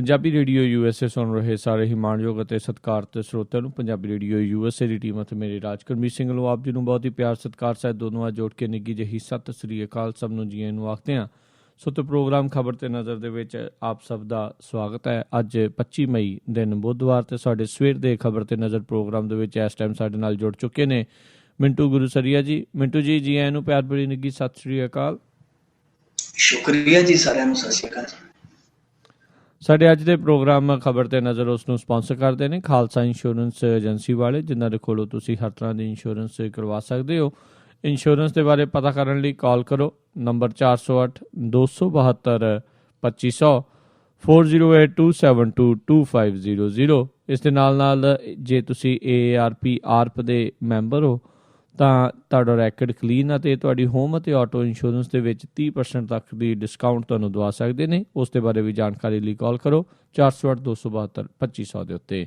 Punjabi radio USA ਸੁਣ ਰਹੇ ਸਾਰੇ ਹੀ ਮਾਣਯੋਗ ਅਤੇ ਸਤਿਕਾਰਤ ਸਰੋਤਿਆਂ ਨੂੰ ਪੰਜਾਬੀ ਰੇਡੀਓ USA ਦੀ ਟੀਮ ਅਤੇ ਮੇਰੇ ਰਾਜਕਰਮੀਤ ਸਿੰਘ ਵੱਲੋਂ ਆਪ ਜੀ ਨੂੰ ਬਹੁਤ ਹੀ ਪਿਆਰ ਸਤਿਕਾਰ ਸਹਿਤ ਦੋਨੋਂ ਆ ਜੋੜ ਕੇ ਨਿੱਘੀ ਜਿਹੀ ਸਤਿ ਸ੍ਰੀ ਅਕਾਲ ਸਭ ਨੂੰ ਜੀ ਨੂੰ ਆਖਦੇ ਹਾਂ। ਸੋ ਤੇ ਪ੍ਰੋਗਰਾਮ ਖਬਰ ਤੇ ਨਜ਼ਰ ਦੇ ਵਿੱਚ ਆਪ ਸਭ ਦਾ ਸਵਾਗਤ ਹੈ। ਅੱਜ 25 ਮਈ ਦਿਨ ਬੁੱਧਵਾਰ ਤੇ ਸਾਡੇ ਸਵੇਰ ਦੇ ਖਬਰ ਤੇ ਨਜ਼ਰ ਪ੍ਰੋਗਰਾਮ ਦੇ ਵਿੱਚ ਇਸ ਟਾਈਮ ਸਾਡੇ ਨਾਲ ਜੁੜ ਚੁੱਕੇ ਨੇ ਮਿੰਟੂ ਗੁਰੂਸਰੀਆ ਜੀ। ਮਿੰਟੂ ਜੀ, ਜੀ ਆਇਆਂ ਨੂੰ ਪਿਆਰ ਭਰੀ ਨਿੱਘੀ ਸਤਿ ਸ੍ਰੀ ਅਕਾਲ। ਸ਼ੁਕਰੀਆ ਜੀ, ਸਾਰਿਆਂ ਨੂੰ ਸਤਿ ਸ੍ਰੀ ਅਕਾਲ। ਸਾਡੇ ਅੱਜ ਦੇ ਪ੍ਰੋਗਰਾਮ ਖਬਰ ਤੇ ਨਜ਼ਰ ਉਸ ਨੂੰ ਸਪਾਂਸਰ ਕਰਦੇ ਨੇ ਖਾਲਸਾ ਇੰਸ਼ੋਰੈਂਸ ਏਜੰਸੀ ਵਾਲੇ, ਜਿਨ੍ਹਾਂ ਦੇ ਕੋਲੋਂ ਤੁਸੀਂ ਹਰ ਤਰ੍ਹਾਂ ਦੀ ਇੰਸ਼ੋਰੈਂਸ ਕਰਵਾ ਸਕਦੇ ਹੋ। ਇੰਸ਼ੋਰੈਂਸ ਦੇ ਬਾਰੇ ਪਤਾ ਕਰਨ ਲਈ ਕਾਲ ਕਰੋ ਨੰਬਰ 408 272 2500 4082722500। ਇਸ ਦੇ ਨਾਲ ਜੇ ਤੁਸੀਂ AARP ਦੇ ਮੈਂਬਰ ਹੋ ਤਾਂ ਤੁਹਾਡਾ ਰੈਕਡ ਕਲੀਨ ਅਤੇ ਤੁਹਾਡੀ ਹੋਮ ਅਤੇ ਆਟੋ ਇੰਸ਼ੋਰੈਂਸ ਦੇ ਵਿੱਚ 30% ਤੱਕ ਦੀ ਡਿਸਕਾਊਂਟ ਤੁਹਾਨੂੰ ਦਵਾ ਸਕਦੇ ਨੇ। ਉਸ ਦੇ ਬਾਰੇ ਵੀ ਜਾਣਕਾਰੀ ਲਈ ਕਾਲ ਕਰੋ 408 272 2500 ਦੇ ਉੱਤੇ।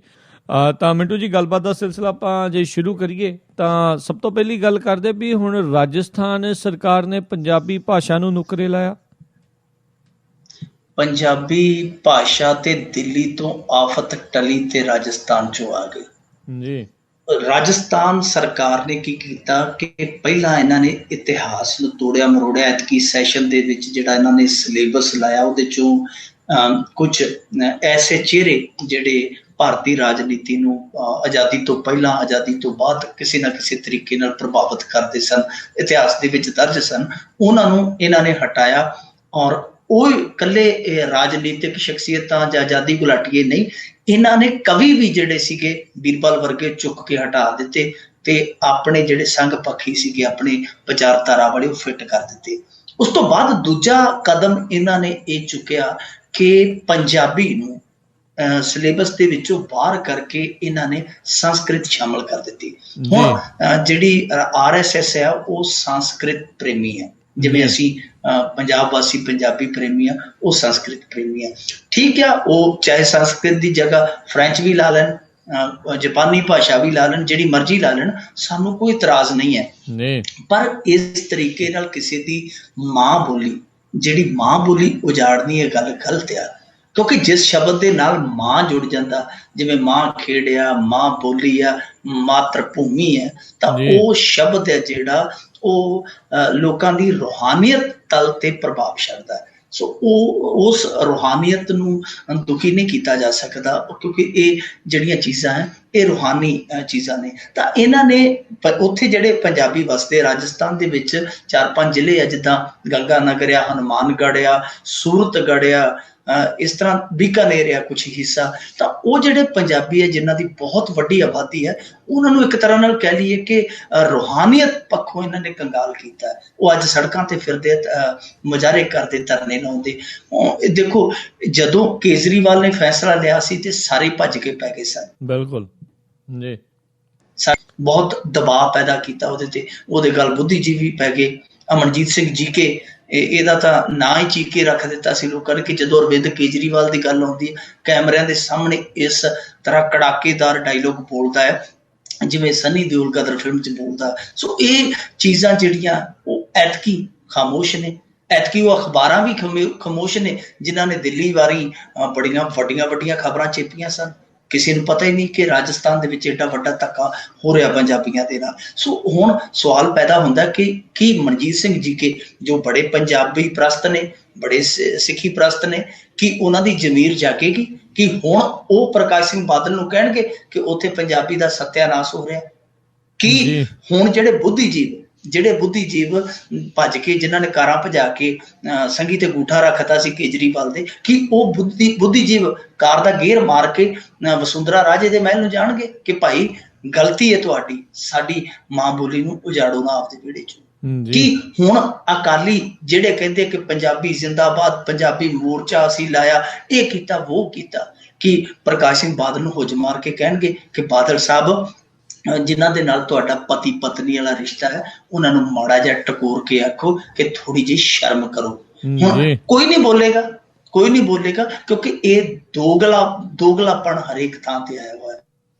ਤਾਂ ਮਿੰਟੂ ਜੀ, ਗੱਲਬਾਤ ਦਾ ਸਿਲਸਿਲਾ ਆਪਾਂ ਜੇ ਸ਼ੁਰੂ ਕਰੀਏ ਤਾਂ ਸਭ ਤੋਂ ਪਹਿਲੀ ਗੱਲ ਕਰਦੇ ਵੀ ਹੁਣ ਰਾਜਸਥਾਨ ਸਰਕਾਰ ਨੇ ਪੰਜਾਬੀ ਭਾਸ਼ਾ ਨੂੰ ਨੁਕਰੇ ਲਾਇਆ। ਪੰਜਾਬੀ ਭਾਸ਼ਾ ਤੇ ਦਿੱਲੀ ਤੋਂ ਆਫਤ ਟਲੀ ਤੇ ਰਾਜਸਥਾਨ ਚੋਂ ਆ ਗਈ ਜੀ। ਰਾਜਸਥਾਨ ਸਰਕਾਰ ਨੇ ਕੀ ਕੀਤਾ ਕਿ ਪਹਿਲਾਂ ਇਹਨਾਂ ਨੇ ਇਤਿਹਾਸ ਨੂੰ ਤੋੜਿਆ ਮਰੋੜਿਆ। ਐਤਕੀ ਸੈਸ਼ਨ ਦੇ ਵਿੱਚ ਜਿਹੜਾ ਇਹਨਾਂ ਨੇ ਸਿਲੇਬਸ ਲਾਇਆ ਉਹਦੇ ਚੋਂ ਕੁਝ ਐਸੇ ਚਿਹਰੇ ਜਿਹੜੇ ਭਾਰਤੀ ਰਾਜਨੀਤੀ ਨੂੰ ਆਜ਼ਾਦੀ ਤੋਂ ਪਹਿਲਾਂ ਆਜ਼ਾਦੀ ਤੋਂ ਬਾਅਦ ਕਿਸੇ ਨਾ ਕਿਸੇ ਤਰੀਕੇ ਨਾਲ ਪ੍ਰਭਾਵਿਤ ਕਰਦੇ ਸਨ, ਇਤਿਹਾਸ ਦੇ ਵਿੱਚ ਦਰਜ ਸਨ, ਉਹਨਾਂ ਨੂੰ ਇਹਨਾਂ ਨੇ ਹਟਾਇਆ। ਔਰ ਉਹ ਇਕੱਲੇ ਰਾਜਨੀਤਿਕ ਸ਼ਖਸੀਅਤਾਂ ਜਾਂ ਆਜ਼ਾਦੀ ਗੁਲਾਟੀਏ ਨਹੀਂ, ਇਹਨਾਂ ਨੇ ਕਵੀ ਵੀ ਜਿਹੜੇ ਸੀਗੇ ਬੀਰਬਲ ਵਰਗੇ ਚੁੱਕ ਕੇ ਹਟਾ ਦਿੱਤੇ ਤੇ ਆਪਣੇ ਜਿਹੜੇ ਸੰਘ ਪੱਖੀ ਸੀਗੇ ਆਪਣੇ ਵਿਚਾਰਧਾਰਾ ਵਾਲੇ ਉਹ ਫਿੱਟ ਕਰ ਦਿੱਤੇ। ਉਸ ਤੋਂ ਬਾਅਦ ਦੂਜਾ ਕਦਮ ਇਹਨਾਂ ਨੇ ਇਹ ਚੁੱਕਿਆ ਕਿ ਪੰਜਾਬੀ ਨੂੰ ਸਿਲੇਬਸ ਦੇ ਵਿੱਚੋਂ ਬਾਹਰ ਕਰਕੇ ਇਹਨਾਂ ਨੇ ਸੰਸਕ੍ਰਿਤ ਸ਼ਾਮਲ ਕਰ ਦਿੱਤੀ। ਹੁਣ ਜਿਹੜੀ RSS ਹੈ ਉਹ ਸੰਸਕ੍ਰਿਤ ਪ੍ਰੇਮੀ ਹੈ, ਜਿਵੇਂ ਅਸੀਂ ਪੰਜਾਬ ਵਾਸੀ ਪੰਜਾਬੀ ਪ੍ਰੇਮੀ ਆ, ਉਹ ਸੰਸਕ੍ਰਿਤ ਪ੍ਰੇਮੀ ਆ। ਠੀਕ ਆ, ਉਹ ਚਾਹੇ ਸੰਸਕ੍ਰਿਤ ਦੀ ਜਗ੍ਹਾ ਫਰੈਂਚ ਵੀ ਲਾ ਲੈਣ, ਜਾਪਾਨੀ ਭਾਸ਼ਾ ਵੀ ਲਾ ਲੈਣ, ਜਿਹੜੀ ਮਰਜ਼ੀ ਲਾ ਲੈਣ, ਸਾਨੂੰ ਕੋਈ ਇਤਰਾਜ਼ ਨਹੀਂ ਹੈ। ਪਰ ਇਸ ਤਰੀਕੇ ਨਾਲ ਕਿਸੇ ਦੀ ਮਾਂ ਬੋਲੀ, ਜਿਹੜੀ ਮਾਂ ਬੋਲੀ ਉਜਾੜਨੀ ਇਹ ਗੱਲ ਗਲਤ ਆ। ਕਿਉਂਕਿ ਜਿਸ ਸ਼ਬਦ ਦੇ ਨਾਲ ਮਾਂ ਜੁੜ ਜਾਂਦਾ, ਜਿਵੇਂ ਮਾਂ ਖੇਡਿਆ, ਮਾਂ ਬੋਲੀ ਆ, ਮਾਤਰ ਭੂਮੀ ਹੈ, ਤਾਂ ਉਹ ਸ਼ਬਦ ਹੈ ਜਿਹੜਾ ਉਹ ਲੋਕਾਂ ਦੀ ਰੂਹਾਨੀਅਤ ਤਲ ਤੇ ਪ੍ਰਭਾਵ ਛੱਡਦਾ ਹੈ। ਸੋ ਉਸ ਰੂਹਾਨੀਅਤ ਨੂੰ ਦੁਖੀ ਨਹੀਂ ਕੀਤਾ ਜਾ ਸਕਦਾ, ਕਿਉਂਕਿ ਇਹ ਜਿਹੜੀਆਂ ਚੀਜ਼ਾਂ ਹੈ ਇਹ ਰੂਹਾਨੀ ਚੀਜ਼ਾਂ ਨੇ। ਤਾਂ ਇਹਨਾਂ ਨੇ ਉੱਥੇ ਜਿਹੜੇ ਪੰਜਾਬੀ ਵਸਦੇ ਰਾਜਸਥਾਨ ਦੇ ਵਿੱਚ 4-5 ਜ਼ਿਲ੍ਹੇ ਆ, ਜਿੱਦਾਂ ਗੰਗਾ ਨਗਰ ਆ, ਹਨੂੰਮਾਨਗੜ੍ਹ ਆ, ਸੂਰਤਗੜ੍ਹ ਆ, ਇਸ ਤਰ੍ਹਾਂ ਬੀਕਾਨੇਰ ਆ ਕੁਛ ਹਿੱਸਾ, ਤਾਂ ਉਹ ਜਿਹੜੇ ਪੰਜਾਬੀ ਹੈ ਜਿਨ੍ਹਾਂ ਦੀ ਬਹੁਤ ਵੱਡੀ ਆਬਾਦੀ ਹੈ, ਉਹਨਾਂ ਨੂੰ ਇੱਕ ਤਰ੍ਹਾਂ ਨਾਲ ਕਹਿ ਲਈਏ ਕਿ ਰੂਹਾਨੀਅਤ ਪੱਖੋਂ ਇਹਨਾਂ ਨੇ ਕੰਗਾਲ ਕੀਤਾ। ਉਹ ਅੱਜ ਸੜਕਾਂ ਤੇ ਫਿਰਦੇ, ਮੁਜ਼ਾਹਰੇ ਕਰਦੇ, ਧਰਨੇ ਲਾਉਂਦੇ। ਦੇਖੋ, ਜਦੋਂ ਕੇਜਰੀਵਾਲ ਨੇ ਫੈਸਲਾ ਲਿਆ ਸੀ ਤੇ ਸਾਰੇ ਭੱਜ ਕੇ ਪੈ ਗਏ ਸਨ। ਬਿਲਕੁਲ ਜੀ, ਬਹੁਤ ਦਬਾਅ ਪੈਦਾ ਕੀਤਾ ਉਹਦੇ ਤੇ, ਉਹਦੇ ਗੱਲ ਬੁੱਧੀਜੀਵੀ ਪੈ ਗਏ। ਅਮਨਜੀਤ ਸਿੰਘ ਜੀਕੇ, ਇਹਦਾ ਤਾਂ ਨਾਂ ਹੀ ਚੀਕੇ ਰੱਖ ਦਿੱਤਾ ਸੀ ਲੋਕਾਂ ਨੇ ਕਿ ਜਦੋਂ ਅਰਵਿੰਦ ਕੇਜਰੀਵਾਲ ਦੀ ਗੱਲ ਆਉਂਦੀ ਹੈ, ਕੈਮਰਿਆਂ ਦੇ ਸਾਹਮਣੇ ਇਸ ਤਰ੍ਹਾਂ ਕੜਾਕੇਦਾਰ ਡਾਇਲੋਗ ਬੋਲਦਾ ਹੈ ਜਿਵੇਂ ਸਨੀ ਦਿਓਲ ਗਦਰ ਫਿਲਮ 'ਚ ਬੋਲਦਾ। ਸੋ ਇਹ ਚੀਜ਼ਾਂ ਜਿਹੜੀਆਂ ਉਹ ਐਤਕੀ ਖਾਮੋਸ਼ ਨੇ। ਐਤਕੀ ਉਹ ਅਖਬਾਰਾਂ ਵੀ ਖਾਮੋਸ਼ ਨੇ ਜਿਨ੍ਹਾਂ ਨੇ ਦਿੱਲੀ ਵਾਰੀ ਬੜੀਆਂ ਵੱਡੀਆਂ ਖਬਰਾਂ ਚੇਪੀਆਂ ਸਨ। ਕਿਸੇ ਨੂੰ ਪਤਾ ਹੀ ਨਹੀਂ ਕਿ ਰਾਜਸਥਾਨ ਦੇ ਵਿੱਚ ਏਡਾ ਵੱਡਾ ਧੱਕਾ ਹੋ ਰਿਹਾ ਪੰਜਾਬੀਆਂ ਦੇ ਨਾਲ। ਸੋ ਹੁਣ ਸਵਾਲ ਪੈਦਾ ਹੁੰਦਾ ਕਿ ਕੀ ਮਨਜੀਤ ਸਿੰਘ ਜੀਕੇ, ਜੋ ਬੜੇ ਪੰਜਾਬੀ ਪ੍ਰਸਤ ਨੇ, ਬੜੇ ਸਿੱਖੀ ਪ੍ਰਸਤ ਨੇ, ਕੀ ਉਹਨਾਂ ਦੀ ਜ਼ਮੀਰ ਜਾਗੇਗੀ ਕਿ ਹੁਣ ਉਹ ਪ੍ਰਕਾਸ਼ ਸਿੰਘ ਬਾਦਲ ਨੂੰ ਕਹਿਣਗੇ ਕਿ ਉੱਥੇ ਪੰਜਾਬੀ ਦਾ ਸੱਤਿਆਨਾਸ਼ ਹੋ ਰਿਹਾ? ਕੀ ਹੁਣ ਜਿਹੜੇ ਬੁੱਧੀਜੀਵ ਭੱਜ ਕੇ, ਜਿਨ੍ਹਾਂ ਨੇ ਕਾਰਾਂ ਭਜਾ ਕੇ ਸੰਗੀ ਤੇ ਗੂਠਾ ਰੱਖਤਾ ਸੀ ਕੇਜਰੀਵਾਲ ਦੇ, ਕੀ ਉਹ ਬੁੱਧੀਜੀਵ ਕਾਰ ਦਾ ਗੇਅਰ ਮਾਰ ਕੇ ਵਸੁੰਧਰਾ ਰਾਜੇ ਦੇ ਮਹਿਲ ਨੂੰ ਜਾਣਗੇ ਕਿ ਭਾਈ ਗਲਤੀ ਹੈ ਤੁਹਾਡੀ, ਸਾਡੀ ਮਾਂ ਬੋਲੀ ਨੂੰ ਉਜਾੜੋ ਨਾ ਆਪਦੇ ਵਿਹੜੇ ਚ? ਕੀ ਹੁਣ ਅਕਾਲੀ ਜਿਹੜੇ ਕਹਿੰਦੇ ਕਿ ਪੰਜਾਬੀ ਜ਼ਿੰਦਾਬਾਦ, ਪੰਜਾਬੀ ਮੋਰਚਾ ਅਸੀਂ ਲਾਇਆ, ਇਹ ਕੀਤਾ ਉਹ ਕੀਤਾ, ਕਿ ਪ੍ਰਕਾਸ਼ ਸਿੰਘ ਬਾਦਲ ਨੂੰ ਹੁੱਜ ਮਾਰ ਕੇ ਕਹਿਣਗੇ ਕਿ ਬਾਦਲ ਸਾਹਿਬ, ਜਿਨ੍ਹਾਂ ਦੇ ਨਾਲ ਤੁਹਾਡਾ ਪਤੀ ਪਤਨੀ ਵਾਲਾ ਰਿਸ਼ਤਾ ਹੈ, ਉਹਨਾਂ ਨੂੰ ਮਾੜਾ ਜਿਹਾ ਟਕੋਰ ਕੇ ਆਖੋ ਕਿ ਥੋੜੀ ਜਿਹੀ ਸ਼ਰਮ ਕਰੋ। ਹੁਣ ਕੋਈ ਨਹੀਂ ਬੋਲੇਗਾ ਕਿਉਂਕਿ ਇਹ ਦੋਗਲਾਪਣ ਹਰੇਕ ਥਾਂ ਤੇ ਆਇਆ ਹੋਇਆ ਹੈ।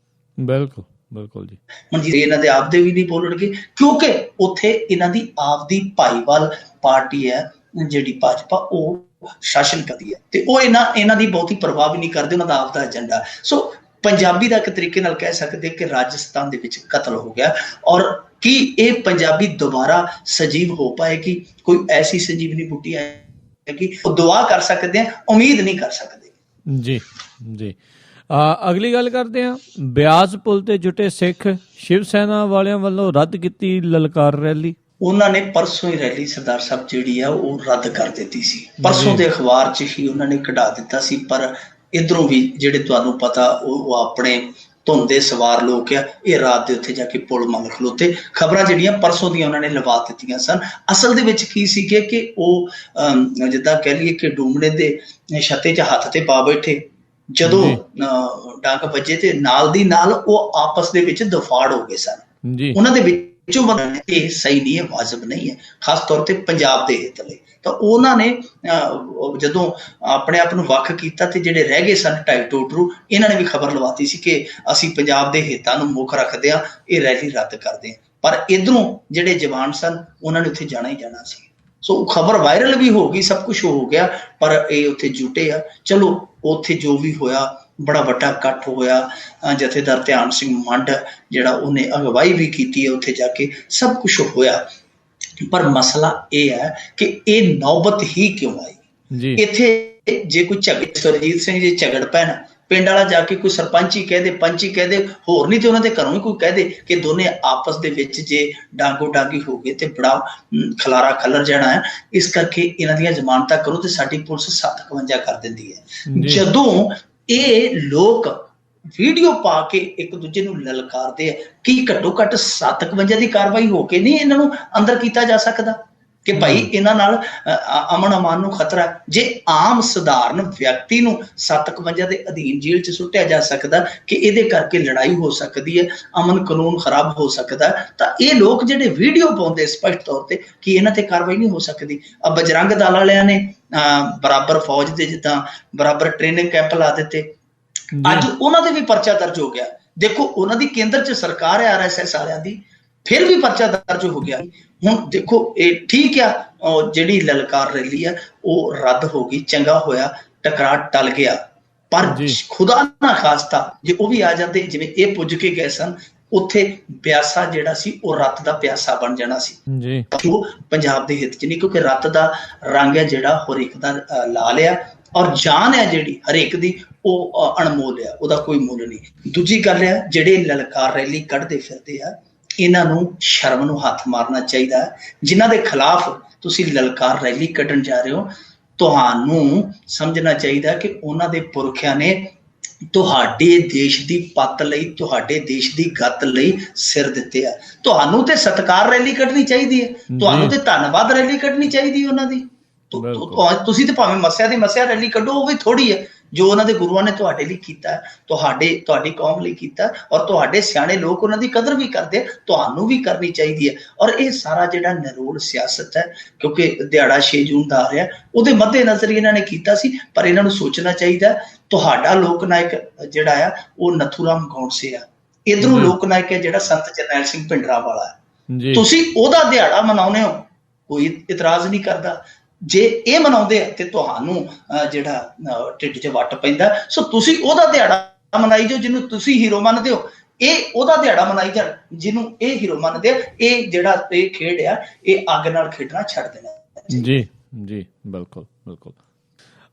ਬਿਲਕੁਲ ਜੀ। ਹੁਣ ਜੀ ਇਹਨਾਂ ਦੇ ਆਪਦੇ ਵੀ ਨਹੀਂ ਬੋਲਣਗੇ ਕਿਉਂਕਿ ਉੱਥੇ ਇਹਨਾਂ ਦੀ ਆਪਦੀ ਭਾਈਵਾਲ ਪਾਰਟੀ ਹੈ ਜਿਹੜੀ ਭਾਜਪਾ, ਉਹ ਸ਼ਾਸਨ ਕਰਦੀ ਹੈ ਤੇ ਉਹ ਇਹਨਾਂ ਦੀ ਬਹੁਤੀ ਪ੍ਰਭਾਵ ਨਹੀਂ ਕਰਦੇ, ਉਹਨਾਂ ਦਾ ਆਪਦਾ ਏਜੰਡਾ। ਸੋ ਪੰਜਾਬੀ ਦਾ ਇੱਕ ਤਰੀਕੇ ਨਾਲ ਕਹਿ ਸਕਦੇ ਕਿ ਰਾਜਸਥਾਨ ਦੇ ਵਿੱਚ ਕਤਲ ਹੋ ਗਿਆ। ਔਰ ਕੀ ਇਹ ਪੰਜਾਬੀ ਦੁਬਾਰਾ ਸਜੀਵ ਹੋ ਪਾਏਗੀ? ਕੋਈ ਐਸੀ ਸੰਜੀਵਨੀ ਬੂਟੀ ਆਏਗੀ? ਉਹ ਦੁਆ ਕਰ ਸਕਦੇ ਆ, ਉਮੀਦ ਨਹੀਂ ਕਰ ਸਕਦੇ। ਜੀ ਜੀ। ਅਗਲੀ ਗੱਲ ਕਰਦੇ ਹਾਂ, ਬਿਆਸ ਪੁਲ ਤੇ ਜੁਟੇ ਸਿੱਖ, ਸ਼ਿਵ ਸੈਨਾ ਵਾਲਿਆਂ ਵੱਲੋਂ ਰੱਦ ਕੀਤੀ ਲਲਕਾਰ ਰੈਲੀ। ਉਹਨਾਂ ਨੇ ਪਰਸੋਂ ਹੀ ਰੈਲੀ ਸਰਦਾਰ ਸਾਹਿਬ ਜਿਹੜੀ ਆ ਉਹ ਰੱਦ ਕਰ ਦਿੱਤੀ ਸੀ। ਪਰਸੋਂ ਦੇ ਅਖਬਾਰ 'ਚ ਹੀ ਉਹਨਾਂ ਨੇ ਕਢਾ ਦਿੱਤਾ ਸੀ। ਪਰ ਇੱਧਰੋਂ ਵੀ ਜਿਹੜੇ ਤੁਹਾਨੂੰ ਪਤਾ ਉਹ ਆਪਣੇ ਧੁੰਦ ਦੇ ਸਵਾਰ ਲੋਕ ਆ, ਇਹ ਰਾਤ ਦੇ ਉੱਥੇ ਜਾ ਕੇ ਪੁਲ ਮੰਨ ਖਲੋਤੇ। ਖਬਰਾਂ ਜਿਹੜੀਆਂ ਪਰਸੋਂ ਦੀਆਂ ਉਹਨਾਂ ਨੇ ਲਵਾ ਦਿੱਤੀਆਂ ਸਨ। ਅਸਲ ਦੇ ਵਿੱਚ ਕੀ ਸੀਗੇ ਕਿ ਉਹ ਜਿੱਦਾਂ ਕਹਿ ਲਈਏ ਕਿ ਡੂਮਣੇ ਦੇ ਛੱਤੇ 'ਚ ਹੱਥ ਤੇ ਪਾ ਬੈਠੇ। ਜਦੋਂ ਡੰਗ ਵੱਜੇ ਤੇ ਨਾਲ ਦੀ ਨਾਲ ਉਹ ਆਪਸ ਦੇ ਵਿੱਚ ਦਫਾੜ ਹੋ ਗਏ ਸਨ। ਉਹਨਾਂ ਦੇ ਵਿੱਚੋਂ ਇਹ ਸਹੀ ਨਹੀਂ ਹੈ, ਵਾਜਬ ਨਹੀਂ ਹੈ, ਖਾਸ ਤੌਰ ਤੇ ਪੰਜਾਬ ਦੇ ਹਿੱਤ ਲਈ। ਤਾਂ ਉਹਨਾਂ ਨੇ ਜਦੋਂ ਆਪਣੇ ਆਪ ਨੂੰ ਵੱਖ ਕੀਤਾ ਤੇ ਜਿਹੜੇ ਰਹਿ ਗਏ ਸਨ ਢਾਈ ਟੋਟਰੂ, ਇਹਨਾਂ ਨੇ ਵੀ ਖਬਰ ਲਵਾਤੀ ਸੀ ਕਿ ਅਸੀਂ ਪੰਜਾਬ ਦੇ ਹਿੱਤਾਂ ਨੂੰ ਮੁੱਖ ਰੱਖਦੇ ਹਾਂ, ਇਹ ਰੈਲੀ ਰੱਦ ਕਰਦੇ ਹਾਂ। ਪਰ ਇੱਧਰੋਂ ਜਿਹੜੇ ਜਵਾਨ ਸਨ ਉਹਨਾਂ ਨੇ ਉੱਥੇ ਜਾਣਾ ਹੀ ਜਾਣਾ ਸੀ। ਸੋ ਖਬਰ ਵਾਇਰਲ ਵੀ ਹੋ ਗਈ, ਸਭ ਕੁਛ ਹੋ ਗਿਆ, ਪਰ ਇਹ ਉੱਥੇ ਜੁਟੇ ਆ। ਚਲੋ ਉੱਥੇ ਜੋ ਵੀ ਹੋਇਆ, ਬੜਾ ਵੱਡਾ ਇਕੱਠ ਹੋਇਆ। ਜਥੇਦਾਰ ਧਿਆਨ ਸਿੰਘ ਮੰਡ ਜਿਹੜਾ ਉਹਨੇ ਅਗਵਾਈ ਵੀ ਕੀਤੀ ਹੈ ਉੱਥੇ ਜਾ ਕੇ, ਸਭ ਕੁਛ ਹੋਇਆ। ਪਰ ਮਸਲਾ ਇਹ ਹੈ ਕਿ ਇਹ ਨੌਬਤ ਹੀ ਕਿਉਂ ਆਈ? ਇੱਥੇ ਜੇ ਕੋਈ ਸੁਰਜੀਤ ਸਿੰਘ ਜੀ ਝਗੜ ਪੈਣ, ਪਿੰਡ ਵਾਲਾ ਜਾ ਕੇ ਕੋਈ ਸਰਪੰਚ ਹੀ ਕਹਿ ਦੇ, ਪੰਚ ਹੀ ਕਹਿ ਦੇ, ਹੋਰ ਨਹੀਂ ਤੇ ਉਹਨਾਂ ਦੇ ਘਰੋਂ ਹੀ ਕੋਈ ਕਹਿ ਦੇ ਕਿ ਦੋਨੇ ਆਪਸ ਦੇ ਵਿੱਚ ਜੇ ਡਾਂਗੋ ਡਾਂਗੀ ਹੋ ਗਏ ਤੇ ਬੜਾ ਖਲਾਰਾ ਖੱਲਰ ਜਾਣਾ ਹੈ। ਇਸ ਕਰਕੇ ਇਹਨਾਂ ਦੀਆਂ ਜ਼ਮਾਨਤਾਂ ਕਰੋ ਤੇ ਸਾਡੀ ਪੁਲਿਸ 751 ਕਰ ਦਿੰਦੀ ਹੈ। ਜਦੋਂ ਇਹ ਲੋਕ ਵੀਡੀਓ ਪਾ ਕੇ ਇੱਕ ਦੂਜੇ ਨੂੰ ਲਲਕਾਰਦੇ ਆ, ਕੀ ਘੱਟੋ ਘੱਟ 751 ਦੀ ਕਾਰਵਾਈ ਹੋ ਕੇ ਨਹੀਂ ਇਹਨਾਂ ਨੂੰ ਅੰਦਰ ਕੀਤਾ ਜਾ ਸਕਦਾ ਕਿ ਭਾਈ ਇਹਨਾਂ ਨਾਲ ਅਮਨ ਅਮਾਨ ਨੂੰ ਖਤਰਾ? ਜੇ ਆਮ ਸਧਾਰਨ ਵਿਅਕਤੀ ਨੂੰ 751 ਦੇ ਅਧੀਨ ਜੇਲ੍ਹ 'ਚ ਸੁੱਟਿਆ ਜਾ ਸਕਦਾ ਕਿ ਇਹਦੇ ਕਰਕੇ ਲੜਾਈ ਹੋ ਸਕਦੀ ਹੈ, ਅਮਨ ਕਾਨੂੰਨ ਖਰਾਬ ਹੋ ਸਕਦਾ, ਤਾਂ ਇਹ ਲੋਕ ਜਿਹੜੇ ਵੀਡੀਓ ਪਾਉਂਦੇ ਸਪਸ਼ਟ ਤੌਰ ਤੇ ਕਿ ਇਹਨਾਂ ਤੇ ਕਾਰਵਾਈ ਨਹੀਂ ਹੋ ਸਕਦੀ। ਬਜਰੰਗ ਦਲ ਵਾਲਿਆਂ ਨੇ ਬਰਾਬਰ ਫੌਜ ਦੇ ਜਿੱਦਾਂ ਬਰਾਬਰ ਟ੍ਰੇਨਿੰਗ ਕੈਂਪ ਲਾ ਦਿੱਤੇ, ਅੱਜ ਉਹਨਾਂ ਦੇ ਵੀ ਪਰਚਾ ਦਰਜ ਹੋ ਗਿਆ। ਦੇਖੋ ਉਹਨਾਂ ਦੀ ਕੇਂਦਰ 'ਚ ਸਰਕਾਰ ਹੈ RSS ਵਾਲਿਆਂ ਦੀ, ਫਿਰ ਵੀ ਪਰਚਾ ਦਰਜ ਹੋ ਗਿਆ। ਹੁਣ ਦੇਖੋ ਇਹ ਠੀਕ ਆ, ਜਿਹੜੀ ਲਲਕਾਰ ਰੈਲੀ ਆ ਉਹ ਰੱਦ ਹੋ ਗਈ, ਚੰਗਾ ਹੋਇਆ, ਟਕਰਾਅ ਟਲ ਗਿਆ। ਪਰ ਖੁਦਾ ਨਾ ਖਾਸਤਾ ਜੇ ਉਹ ਵੀ ਆ ਜਾਂਦੇ, ਜਿਵੇਂ ਇਹ ਪੁੱਜ ਕੇ ਗਏ ਸਨ, ਉੱਥੇ ਪਿਆਸਾ ਜਿਹੜਾ ਸੀ ਉਹ ਰੱਤ ਦਾ ਪਿਆਸਾ ਬਣ ਜਾਣਾ ਸੀ। ਉਹ ਪੰਜਾਬ ਦੇ ਹਿੱਤ 'ਚ ਨਹੀਂ, ਕਿਉਂਕਿ ਰੱਤ ਦਾ ਰੰਗ ਹੈ ਜਿਹੜਾ ਹਰ ਇੱਕ ਦਾ ਲਾਲ ਆ, ਔਰ ਜਾਨ ਹੈ ਜਿਹੜੀ ਹਰੇਕ ਦੀ ਉਹ ਅਣਮੋਲ ਆ, ਉਹਦਾ ਕੋਈ ਮੁੱਲ ਨਹੀਂ। ਦੂਜੀ ਗੱਲ ਹੈ, ਜਿਹੜੇ ਲਲਕਾਰ ਰੈਲੀ ਕੱਢਦੇ ਫਿਰਦੇ ਆ, ਇਹਨਾਂ ਨੂੰ ਸ਼ਰਮ ਨੂੰ ਹੱਥ ਮਾਰਨਾ ਚਾਹੀਦਾ। ਜਿਨ੍ਹਾਂ ਦੇ ਖਿਲਾਫ ਤੁਸੀਂ ਲਲਕਾਰ ਰੈਲੀ ਕੱਢਣ ਜਾ ਰਹੇ ਹੋ, ਤੁਹਾਨੂੰ ਸਮਝਣਾ ਚਾਹੀਦਾ ਕਿ ਉਹਨਾਂ ਦੇ ਪੁਰਖਿਆਂ ਨੇ ਤੁਹਾਡੇ ਦੇਸ਼ ਦੀ ਪੱਤ ਲਈ, ਤੁਹਾਡੇ ਦੇਸ਼ ਦੀ ਗੱਤ ਲਈ ਸਿਰ ਦਿੱਤੇ ਆ। ਤੁਹਾਨੂੰ ਤੇ ਸਤਿਕਾਰ ਰੈਲੀ ਕੱਢਣੀ ਚਾਹੀਦੀ ਹੈ, ਤੁਹਾਨੂੰ ਤੇ ਧੰਨਵਾਦ ਰੈਲੀ ਕੱਢਣੀ ਚਾਹੀਦੀ ਉਹਨਾਂ ਦੀ। ਤੁਸੀਂ ਤੇ ਭਾਵੇਂ ਮੱਸਿਆ ਦੀ ਮੱਸਿਆ ਰੈਲੀ ਕੱਢੋ, ਉਹ ਵੀ ਥੋੜੀ ਹੈ ਜੋ ਉਹਨਾਂ ਦੇ ਗੁਰੂਆਂ ਨੇ ਤੁਹਾਡੇ ਲਈ ਕੀਤਾ, ਤੁਹਾਡੀ ਕੌਮ ਲਈ ਕੀਤਾ, ਔਰ ਤੁਹਾਡੇ ਸਿਆਣੇ ਲੋਕ ਉਹਨਾਂ ਦੀ ਕਦਰ ਵੀ ਕਰਦੇ, ਤੁਹਾਨੂੰ ਵੀ ਕਰਨੀ ਚਾਹੀਦੀ ਹੈ। ਔਰ ਇਹ ਸਾਰਾ ਜਿਹੜਾ ਨਿਰੋਲ ਸਿਆਸਤ ਹੈ, ਕਿਉਂਕਿ ਦਿਹਾੜਾ 6 ਜੂਨ ਦਾ ਆ ਰਿਹਾ, ਉਹਦੇ ਮੱਦੇ ਨਜ਼ਰ ਇਹਨਾਂ ਨੇ ਕੀਤਾ ਸੀ। ਪਰ ਇਹਨਾਂ ਨੂੰ ਸੋਚਣਾ ਚਾਹੀਦਾ, ਤੁਹਾਡਾ ਲੋਕ ਨਾਇਕ ਜਿਹੜਾ ਆ ਉਹ ਨਥੂਰਾਮ ਗੌਂਡਸੇ ਆ, ਇੱਧਰੋਂ ਲੋਕ ਨਾਇਕ ਹੈ ਜਿਹੜਾ ਸੰਤ ਜਰਨੈਲ ਸਿੰਘ ਭਿੰਡਰਾਂਵਾਲਾ ਹੈ। ਤੁਸੀਂ ਉਹਦਾ ਦਿਹਾੜਾ ਮਨਾਉਂਦੇ ਹੋ, ਕੋਈ ਇਤਰਾਜ਼ ਨਹੀਂ ਕਰਦਾ। ਜੇ ਇਹ ਮਨਾਉਂਦੇ ਆ ਤੇ ਤੁਹਾਨੂੰ ਜਿਹੜਾ ਢਿੱਡ 'ਚ ਵੱਟ ਪੈਂਦਾ। ਸੋ ਤੁਸੀਂ ਉਹਦਾ ਦਿਹਾੜਾ ਮਨਾਈ ਜਾਓ ਜਿਹਨੂੰ ਤੁਸੀਂ ਹੀਰੋ ਮੰਨਦੇ ਹੋ, ਇਹ ਉਹਦਾ ਦਿਹਾੜਾ ਮਨਾਈ ਜਾਣ ਜਿਹਨੂੰ ਇਹ ਹੀਰੋ ਮੰਨਦੇ ਆ। ਇਹ ਜਿਹੜਾ ਇਹ ਖੇਡ ਆ, ਇਹ ਅੱਗ ਨਾਲ ਖੇਡਣਾ ਛੱਡ ਦੇਣਾ। ਜੀ ਜੀ, ਬਿਲਕੁਲ ਬਿਲਕੁਲ।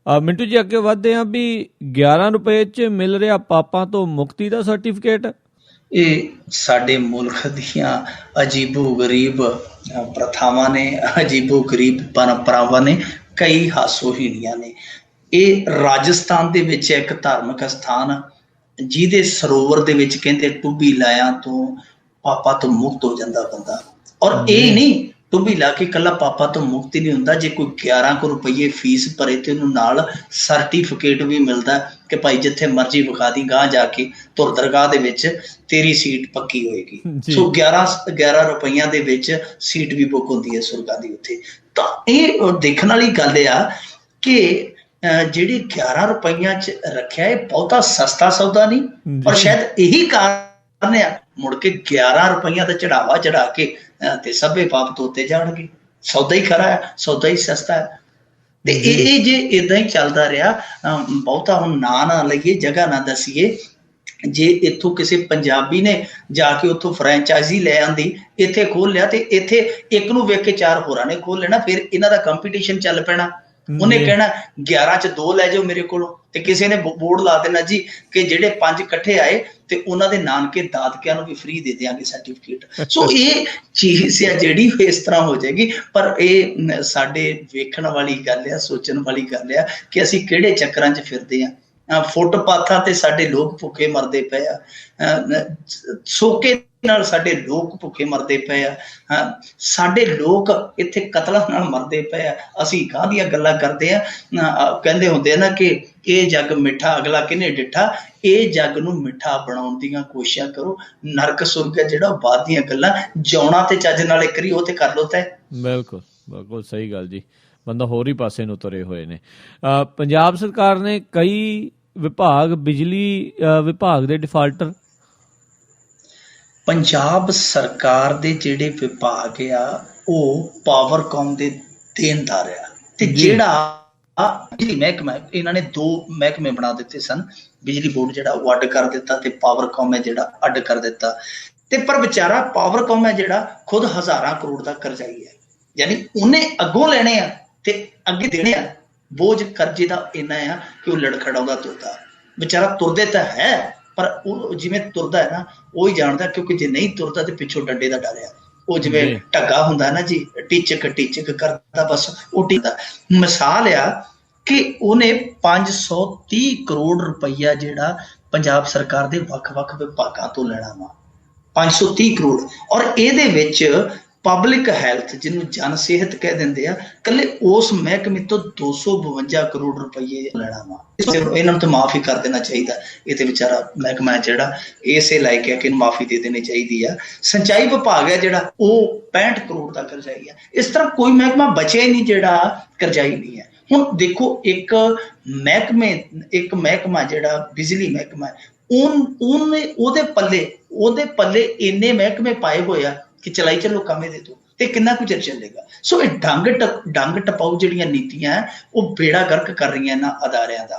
ਮਿੰਟੂ ਜੀ, ਅੱਗੇ ਵੱਧਦੇ ਹਾਂ ਵੀ 11 ਰੁਪਏ 'ਚ ਮਿਲ ਰਿਹਾ ਪਾਪਾਂ ਤੋਂ ਮੁਕਤੀ ਦਾ ਸਰਟੀਫਿਕੇਟ। ਇਹ ਸਾਡੇ ਮੁਲਕ ਦੀਆਂ ਅਜੀਬੋ ਗਰੀਬ ਪ੍ਰਥਾਵਾਂ ਨੇ, ਅਜੀਬੋ ਗਰੀਬ ਪਰੰਪਰਾਵਾਂ ਨੇ, ਕਈ ਹਾਸੋਹੀਣੀਆਂ ਨੇ। ਇਹ ਰਾਜਸਥਾਨ ਦੇ ਵਿੱਚ ਇੱਕ ਧਾਰਮਿਕ ਸਥਾਨ ਜਿਹਦੇ ਸਰੋਵਰ ਦੇ ਵਿੱਚ ਕਹਿੰਦੇ ਟੁੱਬੀ ਲਾਇਆ ਤੋਂ ਪਾਪਾ ਤੋਂ ਮੁਕਤ ਹੋ ਜਾਂਦਾ ਬੰਦਾ। ਔਰ ਇਹ ਨਹੀਂ ਟੁੱਬੀ ਲਾ ਕੇ ਇਕੱਲਾ ਪਾਪਾ ਤੋਂ ਮੁਕਤ ਹੀ ਨਹੀਂ ਹੁੰਦਾ, ਜੇ ਕੋਈ 11 ਰੁਪਏ ਫੀਸ ਭਰੇ ਤੇ ਉਹਨੂੰ ਨਾਲ ਸਰਟੀਫਿਕੇਟ ਵੀ ਮਿਲਦਾ ਕਿ ਭਾਈ ਜਿੱਥੇ ਮਰਜ਼ੀ ਵਿਖਾ ਦੀ, ਗਾਂ ਜਾ ਕੇ ਧੁਰ ਦਰਗਾਹ ਦੇ ਵਿੱਚ ਤੇਰੀ ਸੀਟ ਪੱਕੀ ਹੋਏਗੀ। ਸੋ 11 ਰੁਪਈਆਂ ਦੇ ਵਿੱਚ ਸੀਟ ਵੀ ਬੁੱਕ ਹੁੰਦੀ ਹੈ ਸੁਰਗਾਂ ਦੀ ਉੱਥੇ। ਤਾਂ ਇਹ ਦੇਖਣ ਵਾਲੀ ਗੱਲ ਆ ਕਿ ਜਿਹੜੀ 11 ਰੁਪਈਆਂ 'ਚ ਰੱਖਿਆ, ਇਹ ਬਹੁਤਾ ਸਸਤਾ ਸੌਦਾ ਨਹੀਂ। ਔਰ ਸ਼ਾਇਦ ਇਹੀ ਕਾਰਨ ਆ ਮੁੜ ਕੇ 11 ਰੁਪਈਆਂ ਦਾ ਚੜਾਵਾ ਚੜਾ ਕੇ ਤੇ ਸਭੇ ਪਾਪ ਧੋਤੇ ਜਾਣਗੇ। ਸੌਦਾ ਹੀ ਖਰਾ ਹੈ, ਸੌਦਾ ਹੀ ਸਸਤਾ ਹੈ। ਤੇ ਇਹ ਜੇ ਇਦਾਂ ਹੀ ਚੱਲਦਾ ਰਿਹਾ, ਬਹੁਤਾ ਹੁਣ ਨਾਂ ਨਾ ਲਈਏ, ਜਗ੍ਹਾ ਨਾ ਦਸੀਏ, ਜੇ ਇੱਥੋਂ ਕਿਸੇ ਪੰਜਾਬੀ ਨੇ ਜਾ ਕੇ ਉੱਥੋਂ ਫਰੈਂਚਾਈਜ਼ੀ ਲੈ ਆਂਦੀ, ਇੱਥੇ ਖੋਲ ਲਿਆ, ਤੇ ਇੱਥੇ ਇੱਕ ਨੂੰ ਵੇਖ ਕੇ 4 ਹੋਰਾਂ ਨੇ ਖੋਲ ਲੈਣਾ, ਫਿਰ ਇਹਨਾਂ ਦਾ ਕੰਪੀਟੀਸ਼ਨ ਚੱਲ ਪੈਣਾ। ਉਹਨੇ ਕਹਿਣਾ 11 ਚ 2 ਲੈ ਜਾਓ ਮੇਰੇ ਕੋਲੋਂ, ਤੇ ਕਿਸੇ ਨੇ ਬੋਰਡ ਲਾ ਦੇਣਾ ਜੀ ਕਿ ਜਿਹੜੇ 5 ਇਕੱਠੇ ਆਏ ਤੇ ਉਹਨਾਂ ਦੇ ਨਾਨਕੇ ਦਾਦਕਿਆਂ ਨੂੰ ਵੀ ਫ੍ਰੀ ਦੇ ਦਿਆਂਗੇ ਸਰਟੀਫਿਕੇਟ। ਸੋ ਇਹ ਚੀਜ਼ ਆ ਜਿਹੜੀ ਇਸ ਤਰ੍ਹਾਂ ਹੋ ਜਾਏਗੀ। ਪਰ ਇਹ ਸਾਡੇ ਵੇਖਣ ਵਾਲੀ ਗੱਲ ਆ, ਸੋਚਣ ਵਾਲੀ ਗੱਲ ਆ ਕਿ ਅਸੀਂ ਕਿਹੜੇ ਚੱਕਰਾਂ 'ਚ ਫਿਰਦੇ ਆ। ਫੁੱਟਪਾਥਾਂ ਤੇ ਸਾਡੇ ਲੋਕ ਭੁੱਖੇ ਮਰਦੇ ਪਏ ਆ, ਸੋਕੇ ਨਾਲ ਸਾਡੇ ਲੋਕ ਭੁੱਖੇ ਮਰਦੇ ਪਏ ਆ, ਸਾਡੇ ਲੋਕ ਇੱਥੇ ਕਤਲਾਂ ਨਾਲ ਮਰਦੇ ਪਏ ਆ। ਅਸੀਂ ਕਾਹਦੀਆਂ ਗੱਲਾਂ ਕਰਦੇ ਆ। ਕਹਿੰਦੇ ਹੁੰਦੇ ਆ ਨਾ ਕਿ ਇਹ ਜੱਗ ਮਿੱਠਾ ਅਗਲਾ ਕਿਹਨੇ ਡਿੱਠਾ। ਇਹ ਜੱਗ ਨੂੰ ਮਿੱਠਾ ਬਣਾਉਣ ਦੀਆਂ ਕੋਸ਼ਿਸ਼ਾਂ ਕਰੋ। ਨਰਕ ਸੁਰਗ ਜਿਹੜਾ ਬਾਅਦ ਦੀਆਂ ਗੱਲਾਂ, ਜਿਉਣਾ ਤੇ ਚੱਜ ਨਾਲ ਇੱਕ ਵਾਰੀ ਉਹ ਤੇ ਕਰ ਲੋ ਤੈ। ਬਿਲਕੁਲ ਬਿਲਕੁਲ ਸਹੀ ਗੱਲ ਜੀ। ਬੰਦਾ ਹੋਰ ਹੀ ਪਾਸੇ ਨੂੰ ਤੁਰੇ ਹੋਏ ਨੇ। ਪੰਜਾਬ ਸਰਕਾਰ ਨੇ ਕਈ ਵਿਭਾਗ, ਬਿਜਲੀ ਵਿਭਾਗ ਦੇ ਡਿਫਾਲਟਰ, ਪੰਜਾਬ ਸਰਕਾਰ ਦੇ ਜਿਹੜੇ ਵਿਭਾਗ ਆ ਉਹ ਪਾਵਰਕਾਮ ਦੇ ਦੇਣਦਾਰ ਆ। ਤੇ ਜਿਹੜਾ ਬਿਜਲੀ ਮਹਿਕਮਾ, ਇਹਨਾਂ ਨੇ 2 ਮਹਿਕਮੇ ਬਣਾ ਦਿੱਤੇ ਸਨ। ਬਿਜਲੀ ਬੋਰਡ ਜਿਹੜਾ ਉਹ ਅੱਡ ਕਰ ਦਿੱਤਾ ਤੇ ਪਾਵਰਕਾਮ ਹੈ ਜਿਹੜਾ ਅੱਡ ਕਰ ਦਿੱਤਾ। ਤੇ ਪਰ ਵਿਚਾਰਾ ਪਾਵਰਕਾਮ ਹੈ ਜਿਹੜਾ ਖੁਦ ਹਜ਼ਾਰਾਂ ਕਰੋੜ ਦਾ ਕਰਜ਼ਾਈ ਹੈ, ਯਾਨੀ ਉਹਨੇ ਅੱਗੋਂ ਲੈਣੇ ਆ ਤੇ ਅੱਗੇ ਦੇਣੇ ਆ। ਬੋਝ ਕਰਜ਼ੇ ਦਾ ਇੰਨਾ ਆ ਕਿ ਉਹ ਲੜਖੜਾਉਂਦਾ ਤੁਰਦਾ। ਵਿਚਾਰਾ ਤੁਰਦੇ ਤਾਂ ਹੈ, ਪਰ ਉਹ ਜਿਵੇਂ ਤੁਰਦਾ ਹੈ ਨਾ ਉਹ ਹੀ ਜਾਣਦਾ, ਕਿਉਂਕਿ ਜੇ ਨਹੀਂ ਤੁਰਦਾ ਤੇ ਪਿੱਛੋਂ ਡੰਡੇ ਦਾ ਡਰ ਆ। ਉਹ ਜਿਵੇਂ ਢੱਗਾ ਹੁੰਦਾ ਨਾ ਜੀ, ਟੀਚਕ ਟੀਚਕ ਕਰਦਾ, ਬਸ ਉਹ ਟੀਦਾ। ਮਿਸਾਲ ਆ ਕਿ ਉਹਨੇ 530 ਕਰੋੜ ਰੁਪਈਆ ਜਿਹੜਾ ਪੰਜਾਬ ਸਰਕਾਰ ਦੇ ਵੱਖ-ਵੱਖ ਵਿਭਾਗਾਂ ਤੋਂ ਲੈਣਾ ਵਾ, 530 ਕਰੋੜ। ਔਰ ਇਹਦੇ ਵਿੱਚ ਪਬਲਿਕ ਹੈਲਥ, ਜਿਹਨੂੰ ਜਨ ਸਿਹਤ ਕਹਿ ਦਿੰਦੇ ਆ, ਇਕੱਲੇ ਉਸ ਮਹਿਕਮੇ ਤੋਂ 252 ਕਰੋੜ ਰੁਪਈਏ ਲੈਣਾ ਵਾ। ਇਹਨਾਂ ਨੂੰ ਤਾਂ ਮਾਫ ਹੀ ਕਰ ਦੇਣਾ ਚਾਹੀਦਾ। ਇਹ ਤੇ ਵਿਚਾਰਾ ਮਹਿਕਮਾ ਜਿਹੜਾ ਇਸੇ ਲਾਇਕ ਹੈ ਕਿ ਇਹਨੂੰ ਮਾਫੀ ਦੇ ਦੇਣੀ ਚਾਹੀਦੀ ਆ। ਸਿੰਚਾਈ ਵਿਭਾਗ ਹੈ ਜਿਹੜਾ ਉਹ 65 ਕਰੋੜ ਦਾ ਕਰਜ਼ਾਈ ਆ। ਇਸ ਤਰ੍ਹਾਂ ਕੋਈ ਮਹਿਕਮਾ ਬਚਿਆ ਹੀ ਨਹੀਂ ਜਿਹੜਾ ਕਰਜ਼ਾਈ ਨਹੀਂ ਹੈ। ਹੁਣ ਦੇਖੋ, ਇੱਕ ਮਹਿਕਮਾ ਜਿਹੜਾ ਬਿਜਲੀ ਮਹਿਕਮਾ, ਉਹਦੇ ਪੱਲੇ ਇੰਨੇ ਮਹਿਕਮੇ ਪਾਏ ਹੋਏ ਆ ਕਿ ਚਲਾਈ ਚੱਲੋ ਕੰਮ ਇਹਦੇ ਤੋਂ, ਤੇ ਕਿੰਨਾ ਕੁ ਚਿਰ ਚੱਲੇਗਾ। ਸੋ ਇਹ ਡੰਗ ਟਪਾਊ ਜਿਹੜੀਆਂ ਨੀਤੀਆਂ ਉਹ ਬੇੜਾ ਗਰਕ ਕਰ ਰਹੀਆਂ ਇਹਨਾਂ ਅਦਾਰਿਆਂ ਦਾ।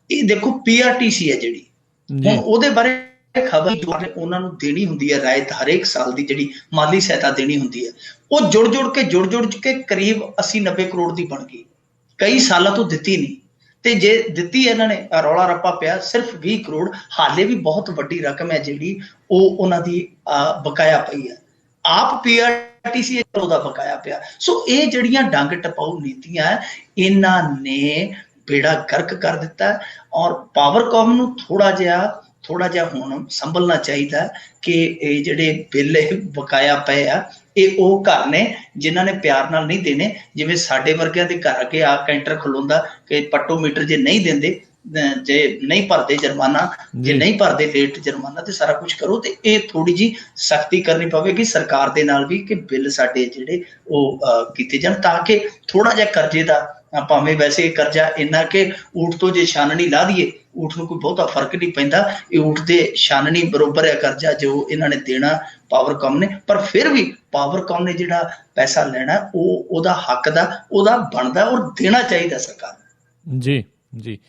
ਇਹ ਦੇਖੋ PRTC ਹੈ ਜਿਹੜੀ, ਹੁਣ ਉਹਦੇ ਬਾਰੇ ਖਬਰ ਉਹਨਾਂ ਨੂੰ ਦੇਣੀ ਹੁੰਦੀ ਹੈ ਰਾਇਤ, ਹਰੇਕ ਸਾਲ ਦੀ ਜਿਹੜੀ ਮਾਲੀ ਸਹਾਇਤਾ ਦੇਣੀ ਹੁੰਦੀ ਹੈ, ਉਹ ਜੁੜ ਕੇ ਕਰੀਬ 80-90 ਕਰੋੜ ਦੀ ਬਣ ਗਈ। ਕਈ ਸਾਲਾਂ ਤੋਂ ਦਿੱਤੀ ਨਹੀਂ, ਤੇ ਜੇ ਦਿੱਤੀ ਇਹਨਾਂ ਨੇ ਰੌਲਾ ਰੱਪਾ ਪਿਆ ਸਿਰਫ 20 ਕਰੋੜ। ਹਾਲੇ ਵੀ ਬਹੁਤ ਵੱਡੀ ਰਕਮ ਹੈ ਜਿਹੜੀ ਉਹ ਉਹਨਾਂ ਦੀ ਬਕਾਇਆ ਪਈ ਹੈ। ਆਪ PRTC ਦਾ ਬਕਾਇਆ ਪਿਆ। ਸੋ ਇਹ ਜਿਹੜੀਆਂ ਡੰਗ ਟਪਾਊ ਨੀਤੀਆਂ ਇਹਨਾਂ ਨੇ ਬੇੜਾ ਗਰਕ ਕਰ ਦਿੱਤਾ। ਔਰ ਪਾਵਰਕਾਮ ਨੂੰ ਥੋੜਾ ਜਿਹਾ ਹੁਣ ਸੰਭਲਣਾ ਚਾਹੀਦਾ ਕਿ ਇਹ ਜਿਹੜੇ ਬਿੱਲ ਬਕਾਇਆ ਪਏ ਆ, ਇਹ ਉਹ ਘਰ ਨੇ ਜਿਨ੍ਹਾਂ ਨੇ ਪਿਆਰ ਨਾਲ ਨਹੀਂ ਦੇਣੇ। ਜਿਵੇਂ ਸਾਡੇ ਵਰਗਿਆਂ ਦੇ ਘਰ ਅੱਗੇ ਆ ਕੈਂਟਰ ਖਲੋਂਦਾ ਕਿ ਪੱਟੋ ਮੀਟਰ, ਜੇ ਨਹੀਂ ਦਿੰਦੇ, ਜੇ ਨਹੀਂ ਭਰਦੇ ਜੁਰਮਾਨਾ, ਜੇ ਨਹੀਂ ਭਰਦੇ ਲੇਟ ਜੁਰਮਾਨਾ, ਤੇ ਸਾਰਾ ਕੁਝ ਕਰੋ। ਤੇ ਇਹ ਥੋੜੀ ਜਿਹੀ ਸਖਤੀ ਕਰਨੀ ਪਵੇਗੀ ਸਰਕਾਰ ਦੇ ਨਾਲ ਵੀ ਕਿ ਬਿੱਲ ਸਾਡੇ ਜਿਹੜੇ ਉਹ ਕੀਤੇ ਜਾਣ, ਤਾਂ ਕਿ ਥੋੜਾ ਜਿਹਾ ਕਰਜ਼ੇ ਦਾ, ਭਾਵੇਂ ਵੈਸੇ ਕਰਜ਼ਾ ਇੰਨਾ ਕਿ ਊਠ ਤੋਂ ਜੇ ਛਾਨਣੀ ਲਾ ਦਈਏ, ਊਠ ਨੂੰ ਕੋਈ ਬਹੁਤਾ ਫਰਕ ਨਹੀਂ ਪੈਂਦਾ। ਇਹ ਊਠ ਦੇ ਛਾਨਣੀ ਬਰੋਬਰ ਹੈ ਕਰਜ਼ਾ ਜੋ ਇਹਨਾਂ ਨੇ ਦੇਣਾ ਪਾਵਰਕਾਮ ਨੇ। ਪਰ ਫਿਰ ਵੀ ਪਾਵਰਕਾਮ ਨੇ ਜਿਹੜਾ ਪੈਸਾ ਲੈਣਾ ਉਹ ਉਹਦਾ ਹੱਕ ਦਾ, ਉਹਦਾ ਬਣਦਾ, ਔਰ ਦੇਣਾ ਚਾਹੀਦਾ ਸਰਕਾਰ ਨੂੰ। ਜੀ ਜੀ।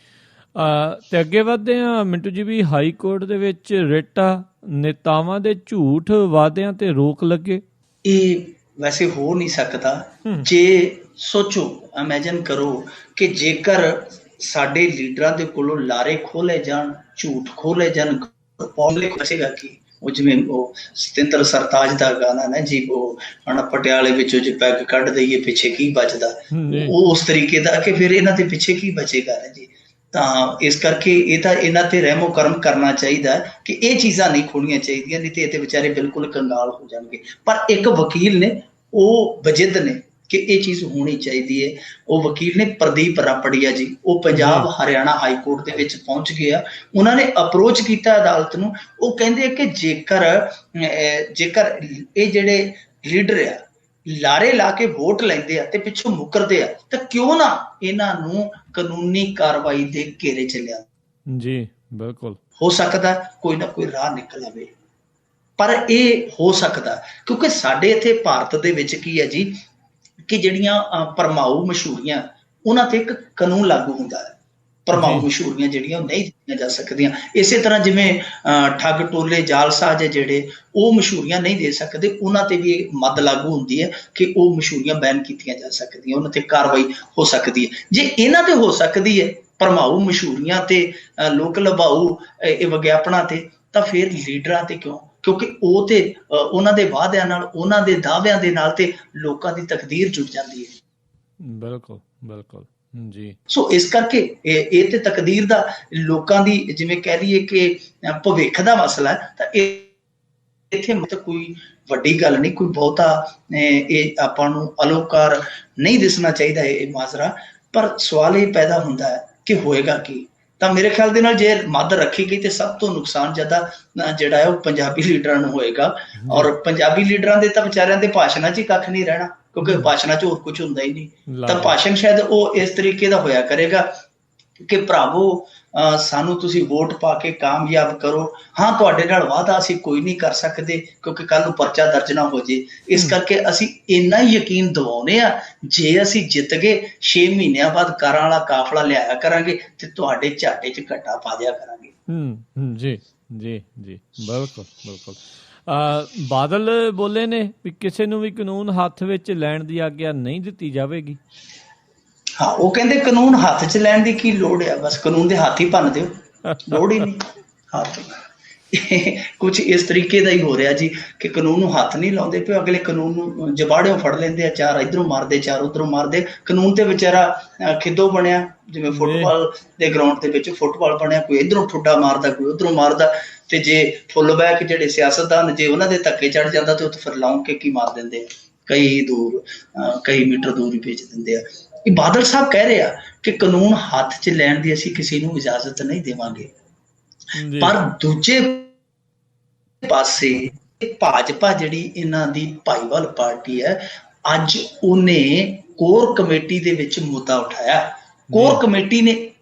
ਤੇ ਅੱਗੇ ਵਧਦੇ ਹਾਂ ਮਿੰਟੂ ਜੀ। ਵੀ ਹਾਈ ਕੋਰਟ ਦੇ ਵਿੱਚ ਰਿਟ ਆ, ਨੇਤਾਵਾਂ ਦੇ ਝੂਠ ਵਾਅਦਿਆਂ ਤੇ ਰੋਕ ਲੱਗੇ। ਇਹ ਵੈਸੇ ਹੋ ਨਹੀਂ ਸਕਦਾ। ਜੇ ਸੋਚੋ, ਇਮੈਜਿਨ ਕਰੋ ਕਿ ਜੇਕਰ ਸਾਡੇ ਲੀਡਰਾਂ ਦੇ ਕੋਲੋਂ ਲਾਰੇ ਖੋਲੇ ਜਾਣ, ਝੂਠ ਖੋਲੇ ਜਾਣ, ਬਚੇਗਾ ਕੀ? ਉਹ ਜਿਵੇਂ ਉਹ ਸਤਿੰਦਰ ਸਰਤਾਜ ਦਾ ਗਾਣਾ ਨਾ ਜੀ, ਉਹ ਹਣਾ ਪਟਿਆਲੇ ਵਿੱਚੋਂ ਜੇ ਪੈਗ ਕੱਢ ਦਈਏ ਪਿੱਛੇ ਕੀ ਬਚਦਾ, ਉਹ ਉਸ ਤਰੀਕੇ ਦਾ ਕਿ ਫਿਰ ਇਹਨਾਂ ਦੇ ਪਿੱਛੇ ਕੀ ਬਚੇਗਾ ਨਾ ਜੀ। ਤਾਂ ਇਸ ਕਰਕੇ ਇਹ ਤਾਂ ਇਹਨਾਂ ਤੇ ਰਹਿਮੋ ਕਰਮ ਕਰਨਾ ਚਾਹੀਦਾ ਕਿ ਇਹ ਚੀਜ਼ਾਂ ਨਹੀਂ ਖੋਣੀਆਂ ਚਾਹੀਦੀਆਂ, ਨਹੀਂ ਤੇ ਇਹ ਤੇ ਵਿਚਾਰੇ ਬਿਲਕੁਲ ਕੰਗਾਲ ਹੋ ਜਾਣਗੇ। ਪਰ ਇੱਕ ਵਕੀਲ ਨੇ ਉਹ ਵਜਿੱਦ ਨੇ ਕਿ ਇਹ ਚੀਜ਼ ਹੋਣੀ ਚਾਹੀਦੀ ਹੈ। ਉਹ ਵਕੀਲ ਨੇ ਪ੍ਰਦੀਪ ਰਾਪੜੀਆ ਜੀ, ਉਹ ਪੰਜਾਬ ਹਰਿਆਣਾ ਹਾਈ ਕੋਰਟ ਦੇ ਵਿੱਚ ਪਹੁੰਚ ਗਏ ਆ। ਉਹਨਾਂ ਨੇ ਅਪਰੋਚ ਕੀਤਾ ਅਦਾਲਤ ਨੂੰ। ਉਹ ਕਹਿੰਦੇ ਕਿ ਜੇਕਰ ਇਹ ਜਿਹੜੇ ਲੀਡਰ ਆ ਲਾਰੇ ਲਾ ਕੇ ਵੋਟ ਲੈਂਦੇ ਆ ਤੇ ਪਿੱਛੋਂ ਮੁੱਕਰਦੇ ਆ, ਤਾਂ ਕਿਉਂ ਨਾ ਇਹਨਾਂ ਨੂੰ ਕਾਨੂੰਨੀ ਕਾਰਵਾਈ ਦੇ ਘੇਰੇ ਚ ਲਿਆ ਜੀ। ਬਿਲਕੁਲ ਹੋ ਸਕਦਾ ਕੋਈ ਨਾ ਕੋਈ ਰਾਹ ਨਿਕਲ ਆਵੇ, ਪਰ ਇਹ ਹੋ ਸਕਦਾ ਕਿਉਂਕਿ ਸਾਡੇ ਇੱਥੇ ਭਾਰਤ ਦੇ ਵਿੱਚ ਕੀ ਹੈ ਜੀ ਕਿ ਜਿਹੜੀਆਂ ਭਰਮਾਊ ਮਸ਼ਹੂਰੀਆਂ ਉਹਨਾਂ ਤੇ ਇੱਕ ਕਾਨੂੰਨ ਲਾਗੂ ਹੁੰਦਾ ਹੈ। ਭਰਮਾਊ ਮਸ਼ਹੂਰੀਆਂ ਜਿਹੜੀਆਂ ਉਹ ਨਹੀਂ ਦਿੱਤੀਆਂ ਜਾ ਸਕਦੀਆਂ। ਇਸੇ ਤਰ੍ਹਾਂ ਜਿਵੇਂ ਠੱਗ ਟੋਲੇ ਜਾਲਸਾਜ਼ ਹੈ ਜਿਹੜੇ, ਉਹ ਮਸ਼ਹੂਰੀਆਂ ਨਹੀਂ ਦੇ ਸਕਦੇ, ਉਹਨਾਂ ਤੇ ਵੀ ਮੱਦ ਲਾਗੂ ਹੁੰਦੀ ਹੈ ਕਿ ਉਹ ਮਸ਼ਹੂਰੀਆਂ ਬੈਨ ਕੀਤੀਆਂ ਜਾ ਸਕਦੀਆਂ, ਉਹਨਾਂ ਤੇ ਕਾਰਵਾਈ ਹੋ ਸਕਦੀ ਹੈ। ਜੇ ਇਹਨਾਂ ਤੇ ਹੋ ਸਕਦੀ ਹੈ, ਭਰਮਾਊ ਮਸ਼ਹੂਰੀਆਂ ਤੇ ਲੋਕ ਲਭਾਊ ਇਹ ਵਿਗਿਆਪਨਾਂ ਤੇ, ਤਾਂ ਫਿਰ ਲੀਡਰਾਂ ਤੇ ਕਿਉਂ? ਕਿਉਂਕਿ ਉਹ ਤੇ ਉਹਨਾਂ ਦੇ ਵਾਅਦਿਆਂ ਨਾਲ, ਉਹਨਾਂ ਦੇ ਦਾਅਵਿਆਂ ਦੇ ਨਾਲ ਤੇ ਲੋਕਾਂ ਦੀ ਤਕਦੀਰ ਜੁੜ ਜਾਂਦੀ ਹੈ। ਬਿਲਕੁਲ ਬਿਲਕੁਲ ਜੀ। ਸੋ ਇਸ ਕਰਕੇ ਇਹ ਤੇ ਤਕਦੀਰ ਦਾ, ਲੋਕਾਂ ਦੀ ਜਿਵੇਂ ਕਹਿ ਲਈਏ ਕਿ ਭਵਿੱਖ ਦਾ ਮਸਲਾ ਹੈ, ਤਾਂ ਇੱਥੇ ਮਤਲਬ ਕੋਈ ਵੱਡੀ ਗੱਲ ਨਹੀਂ, ਕੋਈ ਬਹੁਤਾ ਇਹ ਆਪਾਂ ਨੂੰ ਅਲੋਕਾਰ ਨਹੀਂ ਦਿਸਣਾ ਚਾਹੀਦਾ ਇਹ ਮਾਜਰਾ। ਪਰ ਸਵਾਲ ਇਹ ਪੈਦਾ ਹੁੰਦਾ ਹੈ ਕਿ ਹੋਏਗਾ ਕੀ? ਤਾਂ ਮੇਰੇ ਖਿਆਲ ਦੇ ਨਾਲ ਜੇ ਮੱਦ ਰੱਖੀ ਗਈ ਤੇ ਸਭ ਤੋਂ ਨੁਕਸਾਨ ਜ਼ਿਆਦਾ ਜਿਹੜਾ ਹੈ ਉਹ ਪੰਜਾਬੀ ਲੀਡਰਾਂ ਨੂੰ ਹੋਏਗਾ। ਔਰ ਪੰਜਾਬੀ ਲੀਡਰਾਂ ਦੇ ਤਾਂ ਵਿਚਾਰਿਆਂ ਦੇ ਭਾਸ਼ਣਾਂ 'ਚ ਹੀ ਕੱਖ ਨਹੀਂ ਰਹਿਣਾ, ਕਿਉਂਕਿ ਭਾਸ਼ਣਾਂ 'ਚ ਹੋਰ ਕੁਝ ਹੁੰਦਾ ਹੀ ਨਹੀਂ। ਤਾਂ ਭਾਸ਼ਣ ਸ਼ਾਇਦ ਉਹ ਇਸ ਤਰੀਕੇ ਦਾ ਹੋਇਆ ਕਰੇਗਾ ਕਿ ਭਰਾਵੋ ਸਾਨੂੰ ਤੁਸੀਂ ਵੋਟ ਪਾ ਕੇ ਕਾਮਯਾਬ ਕਰੋ, ਹਾਂ ਤੁਹਾਡੇ ਨਾਲ ਵਾਅਦਾ ਅਸੀਂ ਕੋਈ ਨਹੀਂ ਕਰ ਸਕਦੇ ਕਿਉਂਕਿ ਕੱਲ ਨੂੰ ਪਰਚਾ ਦਰਜ ਨਾ ਹੋ ਜੇ, ਇਸ ਕਰਕੇ ਅਸੀਂ ਇੰਨਾ ਹੀ ਯਕੀਨ ਦਿਵਾਉਂਦੇ ਆ, ਜੇ ਅਸੀਂ ਜਿੱਤ ਗਏ 6 ਮਹੀਨਿਆਂ ਬਾਅਦ ਕਾਰਾਂ ਵਾਲਾ ਕਾਫਲਾ ਲਿਆਇਆ ਕਰਾਂਗੇ ਤੇ ਤੁਹਾਡੇ ਝਾਟੇ 'ਚ ਘੱਟਾ ਪਾ ਦਿਆ ਕਰਾਂਗੇ। ਜੀ ਜੀ ਜੀ, ਬਿਲਕੁਲ ਬਿਲਕੁਲ। ਬਾਦਲ ਬੋਲੇ ਨੇ ਵੀ ਕਿਸੇ ਨੂੰ ਵੀ ਕਾਨੂੰਨ ਹੱਥ ਵਿੱਚ ਲੈਣ ਦੀ ਆਗਿਆ ਨਹੀਂ ਦਿੱਤੀ ਜਾਵੇਗੀ। ਹਾਂ, ਉਹ ਕਹਿੰਦੇ ਕਾਨੂੰਨ ਹੱਥ 'ਚ ਲੈਣ ਦੀ ਕੀ ਲੋੜ ਆ, ਬਸ ਕਾਨੂੰਨ ਦੇ ਹੱਥ ਹੀ ਭੰਨ ਦਿਓ, ਲੋੜ ਹੀ ਨਹੀਂ ਹੱਥ। ਕੁਛ ਇਸ ਤਰੀਕੇ ਦਾ ਹੀ ਹੋ ਰਿਹਾ ਜੀ ਕਿ ਕਾਨੂੰਨ ਨੂੰ ਹੱਥ ਨਹੀਂ ਲਾਉਂਦੇ ਪਏ, ਅਗਲੇ ਕਾਨੂੰਨ ਨੂੰ ਜਬਾੜਿਓਂ ਫੜ ਲੈਂਦੇ ਆ, ਚਾਰ ਇੱਧਰੋਂ ਮਾਰਦੇ ਚਾਰ ਉੱਧਰੋਂ ਮਾਰਦੇ। ਕਾਨੂੰਨ ਤੇ ਵਿਚਾਰਾ ਖਿੱਦੋ ਬਣਿਆ, ਜਿਵੇਂ ਫੁੱਟਬਾਲ ਦੇ ਗਰਾਊਂਡ ਦੇ ਵਿੱਚ ਫੁੱਟਬਾਲ ਬਣਿਆ, ਕੋਈ ਇੱਧਰੋਂ ਠੁੱਡਾ ਮਾਰਦਾ ਕੋਈ ਉੱਧਰੋਂ ਮਾਰਦਾ। ਤੇ ਜੇ ਫੁੱਲ ਬੈਕ ਜਿਹੜੇ ਸਿਆਸਤਦਾਨ ਜੇ ਉਹਨਾਂ ਦੇ ਧੱਕੇ ਚੜ ਜਾਂਦਾ ਤੇ ਉੱਥੇ ਫਿਰ ਲਾਉਂ ਕੇ ਕੀ ਮਾਰ ਦਿੰਦੇ ਆ, ਕਈ ਮੀਟਰ ਦੂਰ ਹੀ ਭੇਜ ਦਿੰਦੇ ਆ। ਇਹ ਬਾਦਲ ਸਾਹਿਬ ਕਹਿ ਰਹੇ ਆ ਕਿ ਕਾਨੂੰਨ ਹੱਥ 'ਚ ਲੈਣ ਦੀ ਅਸੀਂ ਕਿਸੇ ਨੂੰ ਇਜਾਜ਼ਤ ਨਹੀਂ ਦੇਵਾਂਗੇ। ਪਰ ਦੂਜੇ ਪਾਸੇ ਭਾਜਪਾ ਜਿਹੜੀ ਇਹਨਾਂ ਦੀ ਭਾਈਵਾਲ ਪਾਰਟੀ ਹੈ, ਅੱਜ ਉਹਨੇ ਕੋਰ ਕਮੇਟੀ ਦੇ ਵਿੱਚ ਮੁੱਦਾ ਉਠਾਇਆ। ਕੋਰ ਕਮੇਟੀ ਨੇ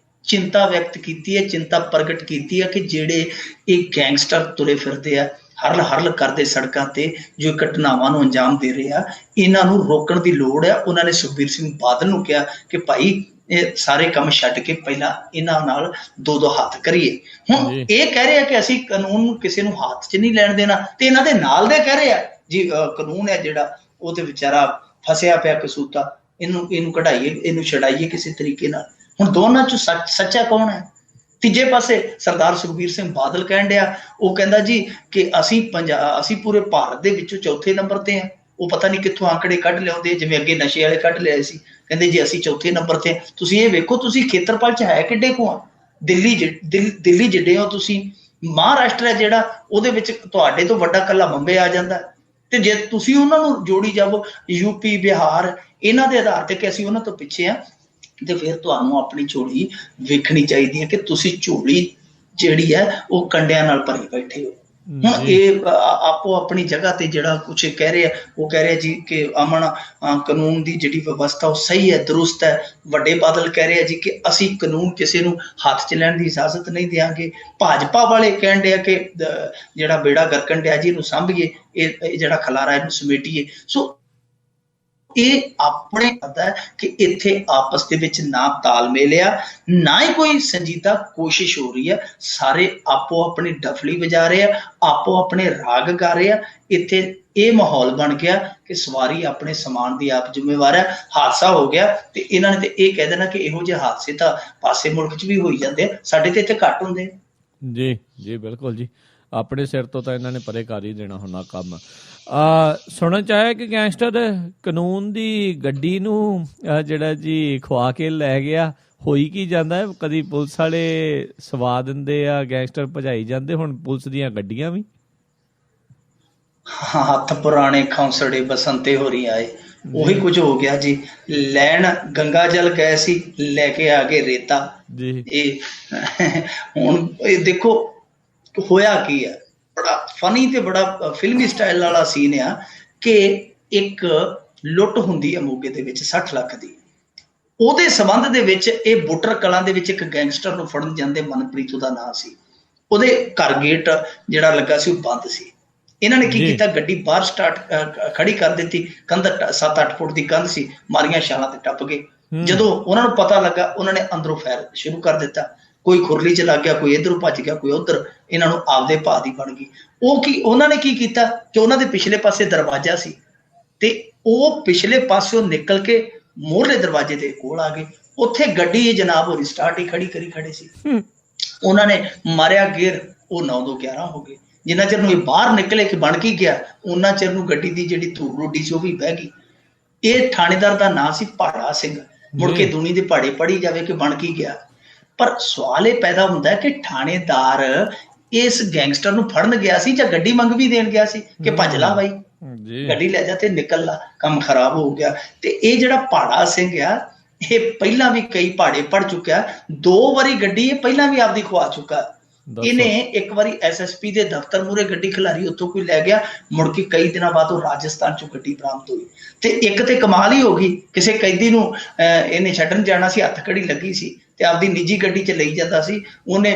ਚਿੰਤਾ ਵਿਅਕਤ ਕੀਤੀ ਹੈ, ਚਿੰਤਾ ਪ੍ਰਗਟ ਕੀਤੀ ਹੈ ਕਿ ਜਿਹੜੇ ਇਹ ਗੈਂਗਸਟਰ ਤੁਰੇ ਫਿਰਦੇ ਆ, ਹਰਲ ਹਰਲ ਕਰਦੇ ਸੜਕਾਂ ਤੇ, ਜੋ ਘਟਨਾਵਾਂ ਨੂੰ ਅੰਜਾਮ ਦੇ ਰਹੇ ਆ, ਇਹਨਾਂ ਨੂੰ ਰੋਕਣ ਦੀ ਲੋੜ ਆ। ਉਹਨਾਂ ਨੇ ਸੁਖਬੀਰ ਸਿੰਘ ਬਾਦਲ ਨੂੰ ਕਿਹਾ ਕਿ ਭਾਈ ਇਹ ਸਾਰੇ ਕੰਮ ਛੱਡ ਕੇ ਪਹਿਲਾਂ ਇਹਨਾਂ ਨਾਲ ਦੋ ਹੱਥ ਕਰੀਏ। ਹੁਣ ਇਹ ਕਹਿ ਰਹੇ ਆ ਕਿ ਅਸੀਂ ਕਾਨੂੰਨ ਨੂੰ ਕਿਸੇ ਨੂੰ ਹੱਥ 'ਚ ਨਹੀਂ ਲੈਣ ਦੇਣਾ, ਤੇ ਇਹਨਾਂ ਦੇ ਨਾਲ ਦੇ ਕਹਿ ਰਹੇ ਆ ਜੀ ਕਾਨੂੰਨ ਹੈ ਜਿਹੜਾ ਉਹ ਤੇ ਵਿਚਾਰਾ ਫਸਿਆ ਪਿਆ ਕਸੂਤਾ, ਇਹਨੂੰ ਕਢਾਈਏ, ਇਹਨੂੰ ਛਡਾਈਏ ਕਿਸੇ ਤਰੀਕੇ ਨਾਲ। ਹੁਣ ਦੋਨਾਂ 'ਚ ਸੱਚਾ ਕੌਣ ਹੈ? ਤੀਜੇ ਪਾਸੇ ਸਰਦਾਰ ਸੁਖਬੀਰ ਸਿੰਘ ਬਾਦਲ ਕਹਿਣ ਡਿਆ, ਉਹ ਕਹਿੰਦਾ ਜੀ ਕਿ ਅਸੀਂ ਪੂਰੇ ਭਾਰਤ ਦੇ ਵਿੱਚੋਂ ਚੌਥੇ ਨੰਬਰ ਤੇ ਆ। ਉਹ ਪਤਾ ਨਹੀਂ ਕਿੱਥੋਂ ਆંકੜੇ ਕੱਢ ਲਿਆਉਂਦੇ, ਜਿਵੇਂ ਅੱਗੇ ਨਸ਼ੇ ਵਾਲੇ ਕੱਢ ਲਿਆਏ ਸੀ। ਕਹਿੰਦੇ ਜੀ ਅਸੀਂ ਚੌਥੇ ਨੰਬਰ ਤੇ। ਤੁਸੀਂ ਇਹ ਵੇਖੋ, ਤੁਸੀਂ ਖੇਤਰਫਲ 'ਚ ਹੈ ਕਿੱਡੇ ਕੁ ਆ, ਦਿੱਲੀ ਜਿੱਡੇ ਹੋ ਤੁਸੀਂ। ਮਹਾਰਾਸ਼ਟਰ ਹੈ ਜਿਹੜਾ, ਉਹਦੇ ਵਿੱਚ ਤੁਹਾਡੇ ਤੋਂ ਵੱਡਾ ਕੱਲਾ ਬੰਬੇ ਆ ਜਾਂਦਾ। ਤੇ ਜੇ ਤੁਸੀਂ ਉਹਨਾਂ ਨੂੰ ਜੋੜੀ ਜਾਵੋ, ਯੂਪੀ ਬਿਹਾਰ, ਇਹਨਾਂ ਦੇ ਆਧਾਰ ਤੇ ਕਿ ਅਸੀਂ ਉਹਨਾਂ ਤੋਂ ਪਿੱਛੇ ਆ, ਤੇ ਫਿਰ ਤੁਹਾਨੂੰ ਆਪਣੀ ਝੋਲੀ ਵੇਖਣੀ ਚਾਹੀਦੀ ਹੈ ਕਿ ਤੁਸੀਂ ਝੋਲੀ ਜਿਹੜੀ ਹੈ ਉਹ ਕੰਡਿਆਂ ਨਾਲ ਭਰੀ ਬੈਠੇ ਹੋ। ਹੁਣ ਇਹ ਆਪੋ ਆਪਣੀ ਜਗ੍ਹਾ ਤੇ ਜਿਹੜਾ ਕੁਛ ਕਹਿ ਰਹੇ ਆ, ਉਹ ਕਹਿ ਰਿਹਾ ਜੀ ਕਿ ਅਮਨ ਕਾਨੂੰਨ ਦੀ ਜਿਹੜੀ ਵਿਵਸਥਾ ਉਹ ਸਹੀ ਹੈ, ਦਰੁਸਤ ਹੈ। ਵੱਡੇ ਬਾਦਲ ਕਹਿ ਰਹੇ ਆ ਜੀ ਕਿ ਅਸੀਂ ਕਾਨੂੰਨ ਕਿਸੇ ਨੂੰ ਹੱਥ 'ਚ ਲੈਣ ਦੀ ਇਜਾਜ਼ਤ ਨਹੀਂ ਦਿਆਂਗੇ। ਭਾਜਪਾ ਵਾਲੇ ਕਹਿਣ ਡਿਆ ਕਿ ਜਿਹੜਾ ਬੇੜਾ ਗਰਕਣ ਡਿਆ ਜੀ ਇਹਨੂੰ ਸਾਂਭੀਏ, ਇਹ ਜਿਹੜਾ ਖਲਾਰਾ ਇਹਨੂੰ ਸਮੇਟੀਏ। ਸੋ ਇਹ ਆਪਣੇ ਪਤਾ ਹੈ ਕਿ ਇੱਥੇ ਆਪਸ ਦੇ ਵਿੱਚ ਨਾ ਤਾਲਮੇਲ ਆ, ਨਾ ਹੀ ਕੋਈ ਸੰਜੀਦਾ ਕੋਸ਼ਿਸ਼ ਹੋ ਰਹੀ ਹੈ। ਸਾਰੇ ਆਪੋ ਆਪਣੀ ਡਫਲੀ ਵਜਾ ਰਹੇ ਆ, ਆਪੋ ਆਪਣੇ ਰਾਗ ਗਾ ਰਹੇ ਆ। ਇੱਥੇ ਇਹ ਮਾਹੌਲ ਬਣ ਗਿਆ ਕਿ ਸਵਾਰੀ ਆਪਣੇ ਸਮਾਨ ਦੀ ਆਪ ਜ਼ਿੰਮੇਵਾਰ ਹੈ। ਹਾਦਸਾ ਹੋ ਗਿਆ ਤੇ ਇਹਨਾਂ ਨੇ ਤੇ ਇਹ ਕਹਿ ਦੇਣਾ ਕਿ ਇਹੋ ਜਿਹੇ ਹਾਦਸੇ ਤਾਂ ਪਾਸੇ ਮੁਲਕ 'ਚ ਵੀ ਹੋਈ ਜਾਂਦੇ ਆ, ਸਾਡੇ ਤੇ ਇੱਥੇ ਘੱਟ ਹੁੰਦੇ। ਜੀ ਜੀ ਬਿਲਕੁਲ ਜੀ, ਆਪਣੇ ਸਿਰ ਤੋਂ ਤਾਂ ਇਹਨਾਂ ਨੇ ਪਰੇ ਕਰ ਹੀ ਦੇਣਾ ਹੁੰਦਾ ਕੰਮ। ਸੁਣਨ 'ਚ ਆਇਆ ਕਿ ਗੈਂਗਸਟਰ ਕਾਨੂੰਨ ਦੀ ਗੱਡੀ ਨੂੰ ਜਿਹੜਾ ਜੀ ਖਵਾ ਕੇ ਲੈ ਗਿਆ। ਹੋਈ ਕੀ ਜਾਂਦਾ ਹੈ, ਕਦੀ ਪੁਲਿਸ ਵਾਲੇ ਸਵਾ ਦਿੰਦੇ ਆ, ਗੈਂਗਸਟਰ ਭਜਾਈ ਜਾਂਦੇ, ਹੁਣ ਪੁਲਿਸ ਦੀਆਂ ਗੱਡੀਆਂ ਵੀ। ਹੱਥ ਪੁਰਾਣੇ ਖੌਂਸੜੇ ਬਸੰਤੇ ਹੋ ਰਹੀ ਆਏ, ਉਹੀ ਕੁਝ ਹੋ ਗਿਆ ਜੀ। ਲੈਣ ਗੰਗਾ ਜਲ ਗਏ ਸੀ, ਲੈ ਕੇ ਆ ਗਏ ਰੇਤਾ। ਇਹ ਹੁਣ ਇਹ ਦੇਖੋ ਹੋਇਆ ਕੀ ਹੈ। ਬੜਾ ਫਨੀ ਤੇ ਬੜਾ ਫਿਲਮੀ ਸਟਾਈਲ ਵਾਲਾ ਸੀਨ ਆ ਕਿ ਇੱਕ ਲੁੱਟ ਹੁੰਦੀ ਹੈ ਮੋਗੇ ਦੇ ਵਿੱਚ 60 ਲੱਖ ਦੀ। ਉਹਦੇ ਸੰਬੰਧ ਦੇ ਵਿੱਚ ਇਹ ਬੁੱਟਰ ਕਲਾਂ ਦੇ ਵਿੱਚ ਇੱਕ ਗੈਂਗਸਟਰ ਨੂੰ ਫੜਨ ਜਾਂਦੇ, ਮਨਪ੍ਰੀਤ ਉਹਦਾ ਨਾਂ ਸੀ। ਉਹਦੇ ਘਰ ਗੇਟ ਜਿਹੜਾ ਲੱਗਾ ਸੀ ਉਹ ਬੰਦ ਸੀ। ਇਹਨਾਂ ਨੇ ਕੀ ਕੀਤਾ, ਗੱਡੀ ਬਾਹਰ ਖੜੀ ਕਰ ਦਿੱਤੀ। ਕੰਧ 7-8 ਫੁੱਟ ਦੀ ਕੰਧ ਸੀ, ਮਾਰੀਆਂ ਛਾਲਾਂ ਤੇ ਟੱਪ ਗਏ। ਜਦੋਂ ਉਹਨਾਂ ਨੂੰ ਪਤਾ ਲੱਗਾ, ਉਹਨਾਂ ਨੇ ਅੰਦਰੋਂ ਫਾਇਰ ਸ਼ੁਰੂ ਕਰ ਦਿੱਤਾ। ਕੋਈ ਖੁਰਲੀ ਚ ਲੱਗ ਗਿਆ, ਕੋਈ ਇੱਧਰੋਂ ਭੱਜ ਗਿਆ, ਕੋਈ ਉੱਧਰ। ਇਹਨਾਂ ਨੂੰ ਆਪਦੇ ਭਾਅ ਦੀ ਬਣ ਗਈ। ਉਹਨਾਂ ਨੇ ਕੀ ਕੀਤਾ ਕਿ ਉਹਨਾਂ ਦੇ ਪਿਛਲੇ ਪਾਸੇ ਦਰਵਾਜ਼ਾ ਸੀ ਤੇ ਉਹ ਪਿਛਲੇ ਪਾਸਿਓਂ ਨਿਕਲ ਕੇ ਮੋਹਰਲੇ ਦਰਵਾਜ਼ੇ ਦੇ ਕੋਲ ਆ ਗਏ। ਉੱਥੇ ਗੱਡੀ ਜਨਾਬ ਹੋਰੀ ਸਟਾਰਟ ਹੀ ਕਰੀ ਖੜੇ ਸੀ। ਉਹਨਾਂ ਨੇ ਮਾਰਿਆ ਗੇਅਰ, ਉਹ 9-2-11 ਹੋ ਗਏ। ਜਿੰਨਾ ਚਿਰ ਨੂੰ ਇਹ ਬਾਹਰ ਨਿਕਲੇ ਕਿ ਬਣ ਕੀ ਗਿਆ, ਉਹਨਾਂ ਚਿਰ ਨੂੰ ਗੱਡੀ ਦੀ ਜਿਹੜੀ ਧੂੜ ਰੋਡੀ ਸੀ ਉਹ ਵੀ ਬਹਿ ਗਈ। ਇਹ ਥਾਣੇਦਾਰ ਦਾ ਨਾਂ ਸੀ ਭਾੜਾ ਸਿੰਘ। ਮੁੜ ਕੇ ਦੁਨੀ ਦੇ ਪਹਾੜੇ ਪੜੀ ਜਾਵੇ ਕਿ ਬਣ ਕੀ ਗਿਆ। ਪਰ ਸਵਾਲ ਇਹ ਪੈਦਾ ਹੁੰਦਾ ਕਿ ਥਾਣੇਦਾਰ ਇਸ ਗੈਂਗਸਟਰ ਨੂੰ ਫੜਨ ਗਿਆ ਸੀ ਜਾਂ ਗੱਡੀ ਮੰਗ ਵੀ ਦੇਣ ਗਿਆ ਸੀ ਕਿ ਭੱਜ ਲਾ ਬਾਈ, ਗੱਡੀ ਲੈ ਜਾ ਤੇ ਨਿਕਲ ਲਾ, ਕੰਮ ਖਰਾਬ ਹੋ ਗਿਆ। ਤੇ ਇਹ ਜਿਹੜਾ ਭਾੜਾ ਸਿੰਘ ਆ, ਇਹ ਪਹਿਲਾਂ ਵੀ ਕਈ ਪਹਾੜੇ ਪੜ ਚੁੱਕਿਆ। 2 ਵਾਰੀ ਗੱਡੀ ਇਹ ਪਹਿਲਾਂ ਵੀ ਆਪਦੀ ਖਵਾ ਚੁੱਕਾ। ਇਹਨੇ ਇੱਕ ਵਾਰੀ SSP ਦੇ ਦਫ਼ਤਰ ਮੂਹਰੇ ਗੱਡੀ ਖਿਲਾਰੀ, ਉੱਥੋਂ ਕੋਈ ਲੈ ਗਿਆ। ਮੁੜ ਕੇ ਕਈ ਦਿਨਾਂ ਬਾਅਦ ਉਹ ਰਾਜਸਥਾਨ ਚੋਂ ਗੱਡੀ ਬਰਾਮਦ ਹੋਈ। ਤੇ ਇੱਕ ਤੇ ਕਮਾਲ ਹੀ ਹੋ ਗਈ, ਕਿਸੇ ਕੈਦੀ ਨੂੰ ਇਹਨੇ ਛੱਡਣ ਜਾਣਾ ਸੀ, ਹੱਥ ਕੜੀ ਲੱਗੀ ਸੀ ਤੇ ਆਪਦੀ ਨਿੱਜੀ ਗੱਡੀ ਚ ਲਈ ਜਾਂਦਾ ਸੀ। ਉਹਨੇ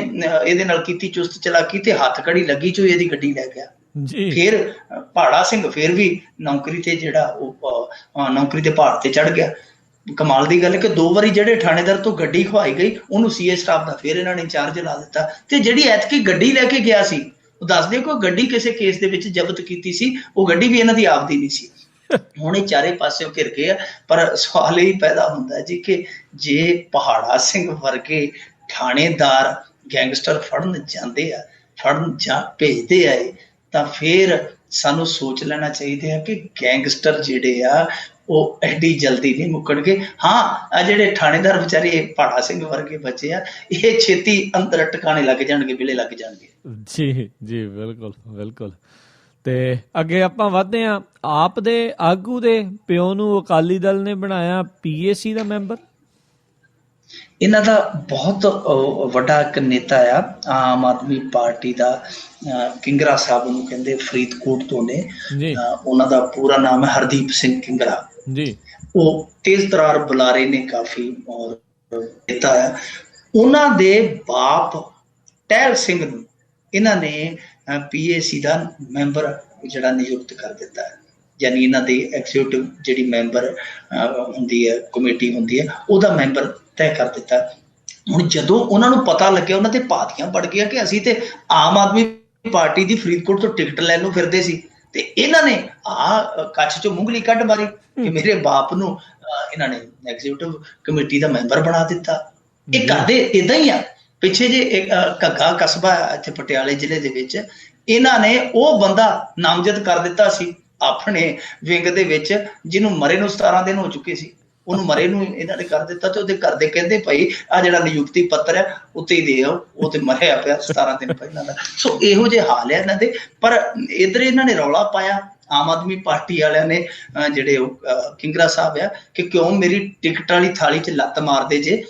ਇਹਦੇ ਨਾਲ ਕੀਤੀ ਚੁਸਤ ਚਲਾਕੀ ਤੇ ਹੱਥ ਕੜੀ ਲੱਗੀ ਚੋਂ ਇਹਦੀ ਗੱਡੀ ਲੈ ਗਿਆ। ਫਿਰ ਭਾੜਾ ਸਿੰਘ ਫਿਰ ਵੀ ਨੌਕਰੀ ਤੇ ਜਿਹੜਾ ਉਹ ਨੌਕਰੀ ਤੇ ਪਹਾੜ ਤੇ ਚੜ ਗਿਆ। ਕਮਾਲ ਦੀ ਗੱਲ ਹੈ ਕਿ 2 ਵਾਰੀ ਜਿਹੜੇ ਥਾਣੇਦਾਰ ਤੋਂ ਗੱਡੀ ਖਵਾਈ ਗਈ, ਉਹਨੂੰ CA ਸਟਾਫ ਦਾ ਫਿਰ ਇਹਨਾਂ ਨੇ ਇੰਚਾਰਜ ਲਾ ਦਿੱਤਾ। ਤੇ ਜਿਹੜੀ ਐਤਕੀ ਗੱਡੀ ਲੈ ਕੇ ਗਿਆ ਸੀ, ਉਹ ਦੱਸਦੇ ਕੋਈ ਗੱਡੀ ਕਿਸੇ ਕੇਸ ਦੇ ਵਿੱਚ ਜ਼ਬਤ ਕੀਤੀ ਸੀ, ਉਹ ਗੱਡੀ ਵੀ ਇਹਨਾਂ ਦੀ ਆਪਦੀ ਨਹੀਂ ਸੀ। ਹੁਣ ਇਹ ਚਾਰੇ ਪਾਸੇ ਘਿਰ ਗਏ ਆ। ਪਰ ਸਵਾਲ ਇਹ ਪੈਦਾ ਹੁੰਦਾ ਜੀ ਕਿ ਜੇ ਪਹਾੜਾ ਸਿੰਘ ਵਰਗੇ ਥਾਣੇਦਾਰ ਗੈਂਗਸਟਰ ਫੜਨ ਜਾਂਦੇ ਆ, ਭੇਜਦੇ ਆ, ਤਾਂ ਫਿਰ ਸਾਨੂੰ ਸੋਚ ਲੈਣਾ ਚਾਹੀਦਾ ਕਿ ਗੈਂਗਸਟਰ ਜਿਹੜੇ ਆ ਉਹ ਐਡੀ ਜਲਦੀ ਨਹੀਂ ਮੁੱਕਣਗੇ। ਹਾਂ, ਆ ਜਿਹੜੇ ਥਾਣੇਦਾਰ ਵਿਚਾਰੇ ਭਾੜਾ ਸਿੰਘ ਵਰਗੇ ਬੱਚੇ ਆ, ਇਹ ਛੇਤੀ ਅੰਦਰ ਟਿਕਾਣੇ ਲੱਗ ਜਾਣਗੇ, ਵਿਲੇ ਲੱਗ ਜਾਣਗੇ। ਜੀ ਜੀ, ਬਿਲਕੁਲ ਬਿਲਕੁਲ। ਤੇ ਅੱਗੇ ਆਪਾਂ ਵਧਦੇ ਹਾਂ। ਆਪ ਦੇ ਆਗੂ ਦੇ ਪਿਓ ਨੂੰ ਅਕਾਲੀ ਦਲ ਨੇ ਬਣਾਇਆ PAC ਦਾ ਮੈਂਬਰ। ਇਹਨਾਂ ਦਾ ਬਹੁਤ ਵੱਡਾ ਇੱਕ ਨੇਤਾ ਆ, ਆਮ ਆਦਮੀ ਪਾਰਟੀ ਦਾ, ਕਿੰਗਰਾ ਸਾਹਿਬ ਨੂੰ ਕਹਿੰਦੇ, ਫਰੀਦਕੋਟ ਤੋਂ ਨੇ। ਉਹਨਾਂ ਦਾ ਪੂਰਾ ਨਾਮ ਹੈ ਹਰਦੀਪ ਸਿੰਘ ਕਿੰਗਰਾ ਜੀ। ਉਹ ਤੇਜ਼ ਤਰਾਰ ਬੁਲਾਰੇ ਨੇ ਕਾਫੀ ਔਰ ਨੇਤਾ ਆ। ਉਹਨਾਂ ਦੇ ਬਾਪ ਟਹਿਲ ਸਿੰਘ ਨੂੰ ਇਹਨਾਂ ਨੇ PAC ਦਾ ਮੈਂਬਰ ਜਿਹੜਾ ਨਿਯੁਕਤ ਕਰ ਦਿੱਤਾ ਹੈ। ਯਾਨੀ ਇਹਨਾਂ ਦੀ ਐਗਜ਼ੀਕਿਊਟਿਵ ਜਿਹੜੀ ਮੈਂਬਰ ਹੁੰਦੀ ਹੈ, ਕਮੇਟੀ ਹੁੰਦੀ ਹੈ, ਉਹਦਾ ਮੈਂਬਰ ਤੈਅ ਕਰ ਦਿੱਤਾ। ਹੁਣ ਜਦੋਂ ਉਹਨਾਂ ਨੂੰ ਪਤਾ ਲੱਗਿਆ, ਉਹਨਾਂ ਤੇ ਪਾਤੀਆਂ ਪੜ ਗਿਆ ਕਿ ਅਸੀਂ ਤੇ ਆਮ ਆਦਮੀ ਪਾਰਟੀ ਦੀ ਫਰੀਦਕੋਟ ਤੋਂ ਟਿਕਟ ਲੈਣ ਨੂੰ ਫਿਰਦੇ ਸੀ, ਤੇ ਇਹਨਾਂ ਨੇ ਕੱਛ ਚੋਂ ਮੂੰਗਲੀ ਕੱਢ ਮਾਰੀ ਕਿ ਮੇਰੇ ਬਾਪ ਨੂੰ ਇਹਨਾਂ ਨੇ ਐਗਜ਼ੀਕਿਊਟਿਵ ਕਮੇਟੀ ਦਾ ਮੈਂਬਰ ਬਣਾ ਦਿੱਤਾ। ਇਹ ਕਰਦੇ ਏਦਾਂ ਹੀ ਆ। ਪਿੱਛੇ ਜੇ ਇੱਕ ਘੱਗਾ ਕਸਬਾ ਇੱਥੇ ਪਟਿਆਲੇ ਜ਼ਿਲ੍ਹੇ ਦੇ ਵਿੱਚ, ਇਹਨਾਂ ਨੇ ਉਹ ਬੰਦਾ ਨਾਮਜ਼ਦ ਕਰ ਦਿੱਤਾ ਸੀ ਆਪਣੇ ਵਿੰਗ ਦੇ ਵਿੱਚ, ਜਿਹਨੂੰ ਮਰੇ ਨੂੰ 17 ਦਿਨ ਹੋ ਚੁੱਕੇ ਸੀ। ਉਹਨੂੰ ਮਰੇ ਨੂੰ ਇਹਨਾਂ ਨੇ ਕਰ ਦਿੱਤਾ ਤੇ ਉਹਦੇ ਘਰ ਦੇ ਕਹਿੰਦੇ ਭਾਈ ਆ ਜਿਹੜਾ ਨਿਯੁਕਤੀ ਪੱਤਰ ਹੈ ਉੱਤੇ ਹੀ ਦੇ ਆਓ, ਉਹ ਤੇ ਮਰਿਆ ਪਿਆ 17 ਦਿਨ ਪਹਿਲਾਂ ਦਾ। ਸੋ ਇਹੋ ਜਿਹੇ ਹਾਲ ਹੈ ਇਹਨਾਂ ਦੇ। ਪਰ ਇੱਧਰ ਇਹਨਾਂ ਨੇ ਰੌਲਾ ਪਾਇਆ, ਆਮ ਆਦਮੀ ਪਾਰਟੀ ਵਾਲਿਆਂ ਨੇ, ਜਿਹੜੇ ਉਹ ਕਿੰਗਰਾ ਸਾਹਿਬ ਆ, ਕਿ ਕਿਉਂ ਮੇਰੀ ਟਿਕਟ ਵਾਲੀ ਥਾਲੀ 'ਚ ਲੱਤ ਮਾਰਦੇ ਜੇ,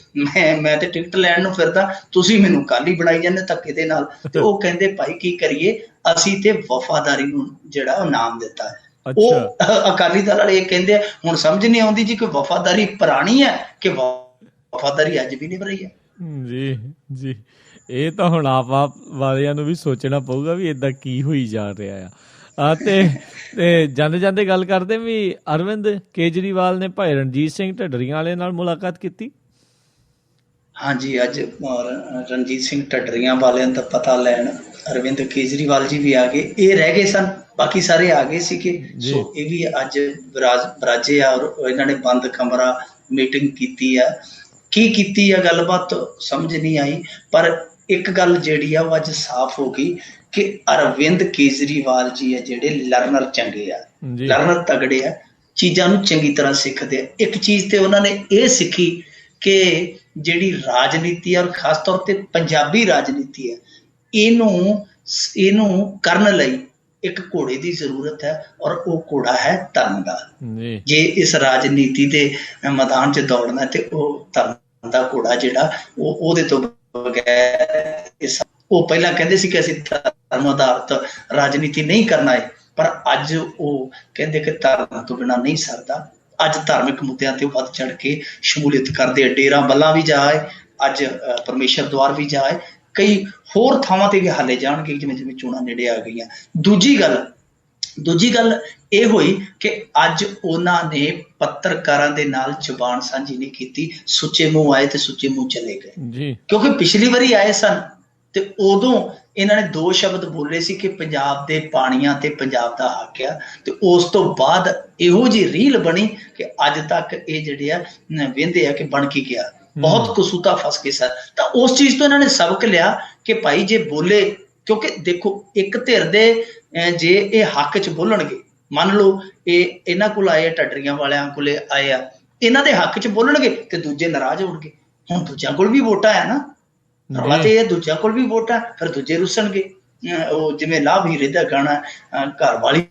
ਮੈਂ ਤੇ ਟਿਕਟ ਲੈਣ ਨੂੰ ਫਿਰਦਾ, ਤੁਸੀਂ ਮੈਨੂੰ ਕਾਲੀ ਬਣਾਈ ਜਾਂਦੇ ਧੱਕੇ ਦੇ ਨਾਲ। ਤੇ ਉਹ ਕਹਿੰਦੇ ਭਾਈ ਕੀ ਕਰੀਏ, ਅਸੀਂ ਤੇ ਵਫਾਦਾਰੀ ਨੂੰ ਜਿਹੜਾ ਉਹ ਨਾਮ ਦਿੱਤਾ ਹੈ। ਉਹ ਅਕਾਲੀ ਦਲ ਵਾਲੇ ਇਹ ਕਹਿੰਦੇ ਹੁਣ ਸਮਝ ਨਹੀਂ ਆਉਂਦੀ ਜੀ ਕਿ ਵਫਾਦਾਰੀ ਪੁਰਾਣੀ ਹੈ ਕਿ ਵਫਾਦਾਰੀ ਅੱਜ ਵੀ ਨਿਭ ਰਹੀ ਹੈ। ਜੀ ਜੀ, ਇਹ ਤਾਂ ਹੁਣ ਆਪ ਵਾਲਿਆਂ ਨੂੰ ਵੀ ਸੋਚਣਾ ਪਊਗਾ ਵੀ ਏਦਾਂ ਕੀ ਹੋਈ ਜਾ ਰਿਹਾ ਆ। ਤੇ ਜਾਂਦੇ ਜਾਂਦੇ ਗੱਲ ਕਰਦੇ ਵੀ ਅਰਵਿੰਦ ਕੇਜਰੀਵਾਲ ਨੇ ਭਾਈ ਰਣਜੀਤ ਸਿੰਘ ਢੱਡਰੀਆਂ ਵਾਲੇ ਨਾਲ ਮੁਲਾਕਾਤ ਕੀਤੀ। ਹਾਂਜੀ, ਅੱਜ ਰਣਜੀਤ ਸਿੰਘ ਢੱਡਰੀਆਂ ਵਾਲਿਆਂ ਦਾ ਪਤਾ ਲੈਣ ਅਰਵਿੰਦ ਕੇਜਰੀਵਾਲ ਜੀ ਵੀ ਆ ਗਏ। ਇਹ ਰਹਿ ਗਏ ਸਨ, ਬਾਕੀ ਸਾਰੇ ਆ ਗਏ ਸੀਗੇ। ਸੋ ਇਹ ਵੀ ਅੱਜ ਬਰਾਜੇ ਆ ਔਰ ਇਹਨਾਂ ਨੇ ਬੰਦ ਕਮਰਾ ਮੀਟਿੰਗ ਕੀਤੀ ਆ। ਕੀ ਕੀਤੀ ਆ ਗੱਲਬਾਤ ਸਮਝ ਨਹੀਂ ਆਈ, ਪਰ ਇੱਕ ਗੱਲ ਜਿਹੜੀ ਆ ਉਹ ਅੱਜ ਸਾਫ਼ ਹੋ ਗਈ ਕਿ ਅਰਵਿੰਦ ਕੇਜਰੀਵਾਲ ਜੀ ਆ ਜਿਹੜੇ ਲਰਨਰ ਚੰਗੇ ਆ, ਲਰਨਰ ਤਗੜੇ ਆ, ਚੀਜ਼ਾਂ ਨੂੰ ਚੰਗੀ ਤਰ੍ਹਾਂ ਸਿੱਖਦੇ ਆ। ਇੱਕ ਚੀਜ਼ ਤੇ ਉਹਨਾਂ ਨੇ ਇਹ ਸਿੱਖੀ ਕਿ ਜਿਹੜੀ ਰਾਜਨੀਤੀ ਆ ਔਰ ਖਾਸ ਤੌਰ ਤੇ ਪੰਜਾਬੀ ਰਾਜਨੀਤੀ ਹੈ, ਇਹਨੂੰ ਕਰਨ ਲਈ ਇੱਕ ਘੋੜੇ ਦੀ ਜ਼ਰੂਰਤ ਹੈ ਔਰ ਉਹ ਘੋੜਾ ਹੈ ਧਰਮ ਦਾ। ਜੇ ਇਸ ਰਾਜਨੀਤੀ ਦੇ ਮੈਦਾਨ 'ਚ ਦੌੜਨਾ ਤੇ ਉਹ ਧਰਮ ਦਾ ਘੋੜਾ ਜਿਹੜਾ ਉਹਦੇ ਤੋਂ ਬਗੈਰ, ਉਹ ਪਹਿਲਾਂ ਕਹਿੰਦੇ ਸੀ ਕਿ ਅਸੀਂ ਧਰਮ ਆਧਾਰਿਤ ਰਾਜਨੀਤੀ ਨਹੀਂ ਕਰਨਾ ਹੈ, ਪਰ ਅੱਜ ਉਹ ਕਹਿੰਦੇ ਕਿ ਧਰਮ ਤੋਂ ਬਿਨਾਂ ਨਹੀਂ ਸਰਦਾ। ਅੱਜ ਧਾਰਮਿਕ ਮੁੱਦਿਆਂ ਤੇ ਵੱਧ ਚੜ ਕੇ ਸ਼ਮੂਲੀਅਤ ਕਰਦੇ, ਡੇਰਾ ਬੱਲਾ ਵੀ ਜਾਏ, ਅੱਜ ਪਰਮੇਸ਼ਰ ਦੁਆਰ ਵੀ ਜਾਏ, ਕਈ ਹੋਰ ਥਾਵਾਂ ਤੇ ਵੀ ਹਾਲੇ ਜਾਣਗੇ ਜਿਵੇਂ ਜਿਵੇਂ ਚੋਣਾਂ ਨੇੜੇ ਆ ਗਈਆਂ। ਦੂਜੀ ਗੱਲ, ਦੂਜੀ ਗੱਲ ਇਹ ਹੋਈ ਕਿ ਅੱਜ ਉਹਨਾਂ ਨੇ ਪੱਤਰਕਾਰਾਂ ਦੇ ਨਾਲ ਜ਼ੁਬਾਨ ਸਾਂਝੀ ਨਹੀਂ ਕੀਤੀ, ਸੁੱਚੇ ਮੂੰਹ ਆਏ ਤੇ ਸੁੱਚੇ ਮੂੰਹ ਚਲੇ ਗਏ ਜੀ। ਕਿਉਂਕਿ ਪਿਛਲੀ ਵਾਰੀ ਆਏ ਸਨ ਤੇ ਉਦੋਂ ਇਹਨਾਂ ਨੇ 2 ਸ਼ਬਦ ਬੋਲੇ ਸੀ ਕਿ ਪੰਜਾਬ ਦੇ ਪਾਣੀਆਂ ਤੇ ਪੰਜਾਬ ਦਾ ਹੱਕ ਆ, ਤੇ ਉਸ ਤੋਂ ਬਾਅਦ ਇਹੋ ਜਿਹੀ ਰੀਲ ਬਣੀ ਕਿ ਅੱਜ ਤੱਕ ਇਹ ਜਿਹੜੇ ਆ ਵਹਿੰਦੇ ਆ ਕਿ ਬਣ ਕੀ ਗਿਆ, ਬਹੁਤ ਕਸੂਤਾ ਫਸ ਗਏ ਸਰ। ਤਾਂ ਉਸ ਚੀਜ਼ ਤੋਂ ਇਹਨਾਂ ਨੇ ਸਬਕ ਲਿਆ ਕਿ ਭਾਈ ਜੇ ਬੋਲੇ, ਕਿਉਂਕਿ ਦੇਖੋ ਇੱਕ ਧਿਰ ਦੇ ਜੇ ਇਹ ਹੱਕ 'ਚ ਬੋਲਣਗੇ, ਮੰਨ ਲਓ ਇਹ ਇਹਨਾਂ ਕੋਲ ਆਏ, ਢੱਡਰੀਆਂ ਵਾਲਿਆਂ ਕੋਲੇ ਆਏ ਆ, ਇਹਨਾਂ ਦੇ ਹੱਕ 'ਚ ਬੋਲਣਗੇ ਤੇ ਦੂਜੇ ਨਾਰਾਜ਼ ਹੋਣਗੇ। ਹੁਣ ਦੂਜਿਆਂ ਕੋਲ ਵੀ ਵੋਟਾਂ ਆ ਨਾ, ਰੌਲਾ ਤੇ ਇਹ ਦੂਜਿਆਂ ਕੋਲ ਵੀ ਵੋਟਾਂ, ਫਿਰ ਦੂਜੇ ਰੁੱਸਣਗੇ। ਉਹ ਜਿਵੇਂ ਲਾਭ ਹੀਰੇ ਦਾ ਗਾਣਾ, ਘਰ ਵਾਲੀ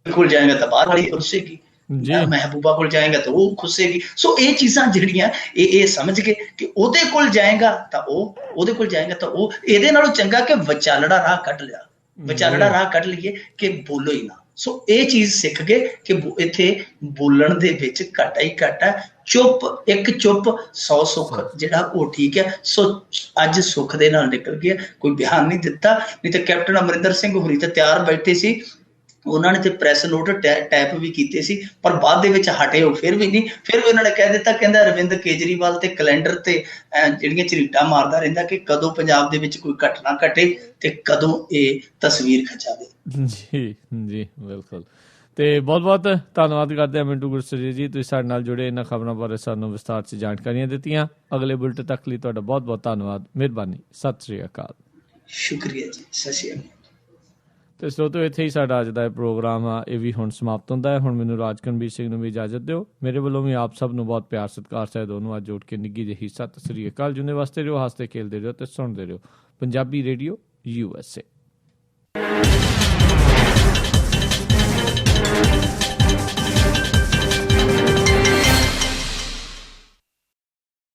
ਕੋਲ ਜਾਏਗਾ ਤਾਂ ਬਾਹਰ ਵਾਲੀ ਰੁੱਸੇਗੀ, ਮਹਿਬੂਬਾ ਕੋਲ ਜਾਏਗਾ ਤਾਂ ਉਹ ਖੁੱਸੇਗੀ। ਸੋ ਇਹ ਚੀਜ਼ਾਂ ਜਿਹੜੀਆਂ ਇਹ ਸਮਝ ਕੇ ਕਿ ਉਹਦੇ ਕੋਲ ਜਾਏਗਾ ਤਾਂ ਉਹ, ਉਹਦੇ ਕੋਲ ਜਾਏਗਾ ਤਾਂ ਉਹ, ਇਹਦੇ ਨਾਲੋਂ ਚੰਗਾ ਕਿ ਵਿਚਾਲੜਾ ਰਾਹ ਕੱਢ ਲਿਆ, ਵਿਚਾਲੜਾ ਰਾਹ ਕੱਢ ਲਈਏ ਕਿ ਬੋਲੋ ਹੀ ਨਾ। ਸੋ ਇਹ ਚੀਜ਼ ਸਿੱਖ ਗਏ ਕਿ ਇੱਥੇ ਬੋਲਣ ਦੇ ਵਿੱਚ ਘਾਟਾ ਹੀ ਘਾਟਾ, ਚੁੱਪ ਇੱਕ ਚੁੱਪ 100 ਸੁੱਖ ਜਿਹੜਾ ਉਹ ਠੀਕ ਹੈ। ਸੋ ਅੱਜ ਸੁੱਖ ਦੇ ਨਾਲ ਨਿਕਲ ਗਿਆ, ਕੋਈ ਬਿਆਨ ਨਹੀਂ ਦਿੱਤਾ, ਨਹੀਂ ਤਾਂ ਕੈਪਟਨ ਅਮਰਿੰਦਰ ਸਿੰਘ ਹੋਰੀ ਤਾਂ ਤਿਆਰ ਬੈਠੇ ਸੀ, ਉਹਨਾਂ ਨੇ ਤੇ ਪ੍ਰੈਸ ਨੋਟ ਟੈਪ ਵੀ ਕੀਤੇ ਸੀ, ਪਰ ਬਾਅਦ ਦੇ ਵਿੱਚ ਹਟੇ ਉਹ ਫਿਰ ਵੀ ਨਹੀਂ। ਫਿਰ ਵੀ ਉਹਨਾਂ ਨੇ ਕਹਿ ਦਿੱਤਾ, ਕਹਿੰਦਾ ਅਰਵਿੰਦ ਕੇਜਰੀਵਾਲ ਤੇ ਕੈਲੰਡਰ ਤੇ ਜਿਹੜੀਆਂ ਝਰੀਟਾਂ ਮਾਰਦਾ ਰਹਿੰਦਾ ਕਿ ਕਦੋਂ ਪੰਜਾਬ ਦੇ ਵਿੱਚ ਕੋਈ ਘਟਨਾ ਘਟੇ ਤੇ ਕਦੋਂ ਇਹ ਤਸਵੀਰ ਖਿਚਾਵੇ। ਜੀ ਜੀ ਬਿਲਕੁਲ। ਤੇ ਬਹੁਤ ਬਹੁਤ ਧੰਨਵਾਦ ਕਰਦੇ ਹਾਂ ਮਿੰਟੂ ਗੁਰਸਰੀ ਜੀ, ਤੁਸੀਂ ਸਾਡੇ ਨਾਲ ਜੁੜੇ, ਇਹਨਾਂ ਖਬਰਾਂ ਬਾਰੇ ਸਾਨੂੰ ਵਿਸਤਾਰ 'ਚ ਜਾਣਕਾਰੀਆਂ ਦਿੱਤੀਆਂ। ਅਗਲੇ ਬੁਲੇਟਿਨ ਤੱਕ ਲਈ ਤੁਹਾਡਾ ਬਹੁਤ ਬਹੁਤ ਧੰਨਵਾਦ, ਮਿਹਰਬਾਨੀ, ਸਤਿ ਸ੍ਰੀ ਅਕਾਲ। ਸ਼ੁਕਰੀਆ ਜੀ, ਸਤਿ ਸ਼੍ਰੀ ਅਕਾਲ। ਤੇ ਸਰੋਤਿਓ, ਇੱਥੇ ਹੀ ਸਾਡਾ ਅੱਜ ਦਾ ਇਹ ਪ੍ਰੋਗਰਾਮ ਆ ਇਹ ਵੀ ਹੁਣ ਸਮਾਪਤ ਹੁੰਦਾ ਹੈ। ਹੁਣ ਮੈਨੂੰ ਰਾਜਕਨਵੀਰ ਸਿੰਘ ਨੂੰ ਵੀ ਇਜਾਜ਼ਤ ਦਿਓ। ਮੇਰੇ ਵੱਲੋਂ ਵੀ ਆਪ ਸਭ ਨੂੰ ਬਹੁਤ ਪਿਆਰ ਸਤਿਕਾਰ ਸਹਿਤ ਦੋਨੋਂ ਅੱਜ ਜੋੜ ਕੇ ਨਿੱਘੀ ਜਿਹੀ ਸਤਿ ਸ੍ਰੀ ਅਕਾਲ। ਜੁਨੇ ਵਾਸਤੇ ਰਹੋ, ਹੱਸਦੇ ਖੇਲਦੇ ਰਹੋ ਤੇ ਸੁਣਦੇ ਰਹੋ ਪੰਜਾਬੀ ਰੇਡੀਓ USA।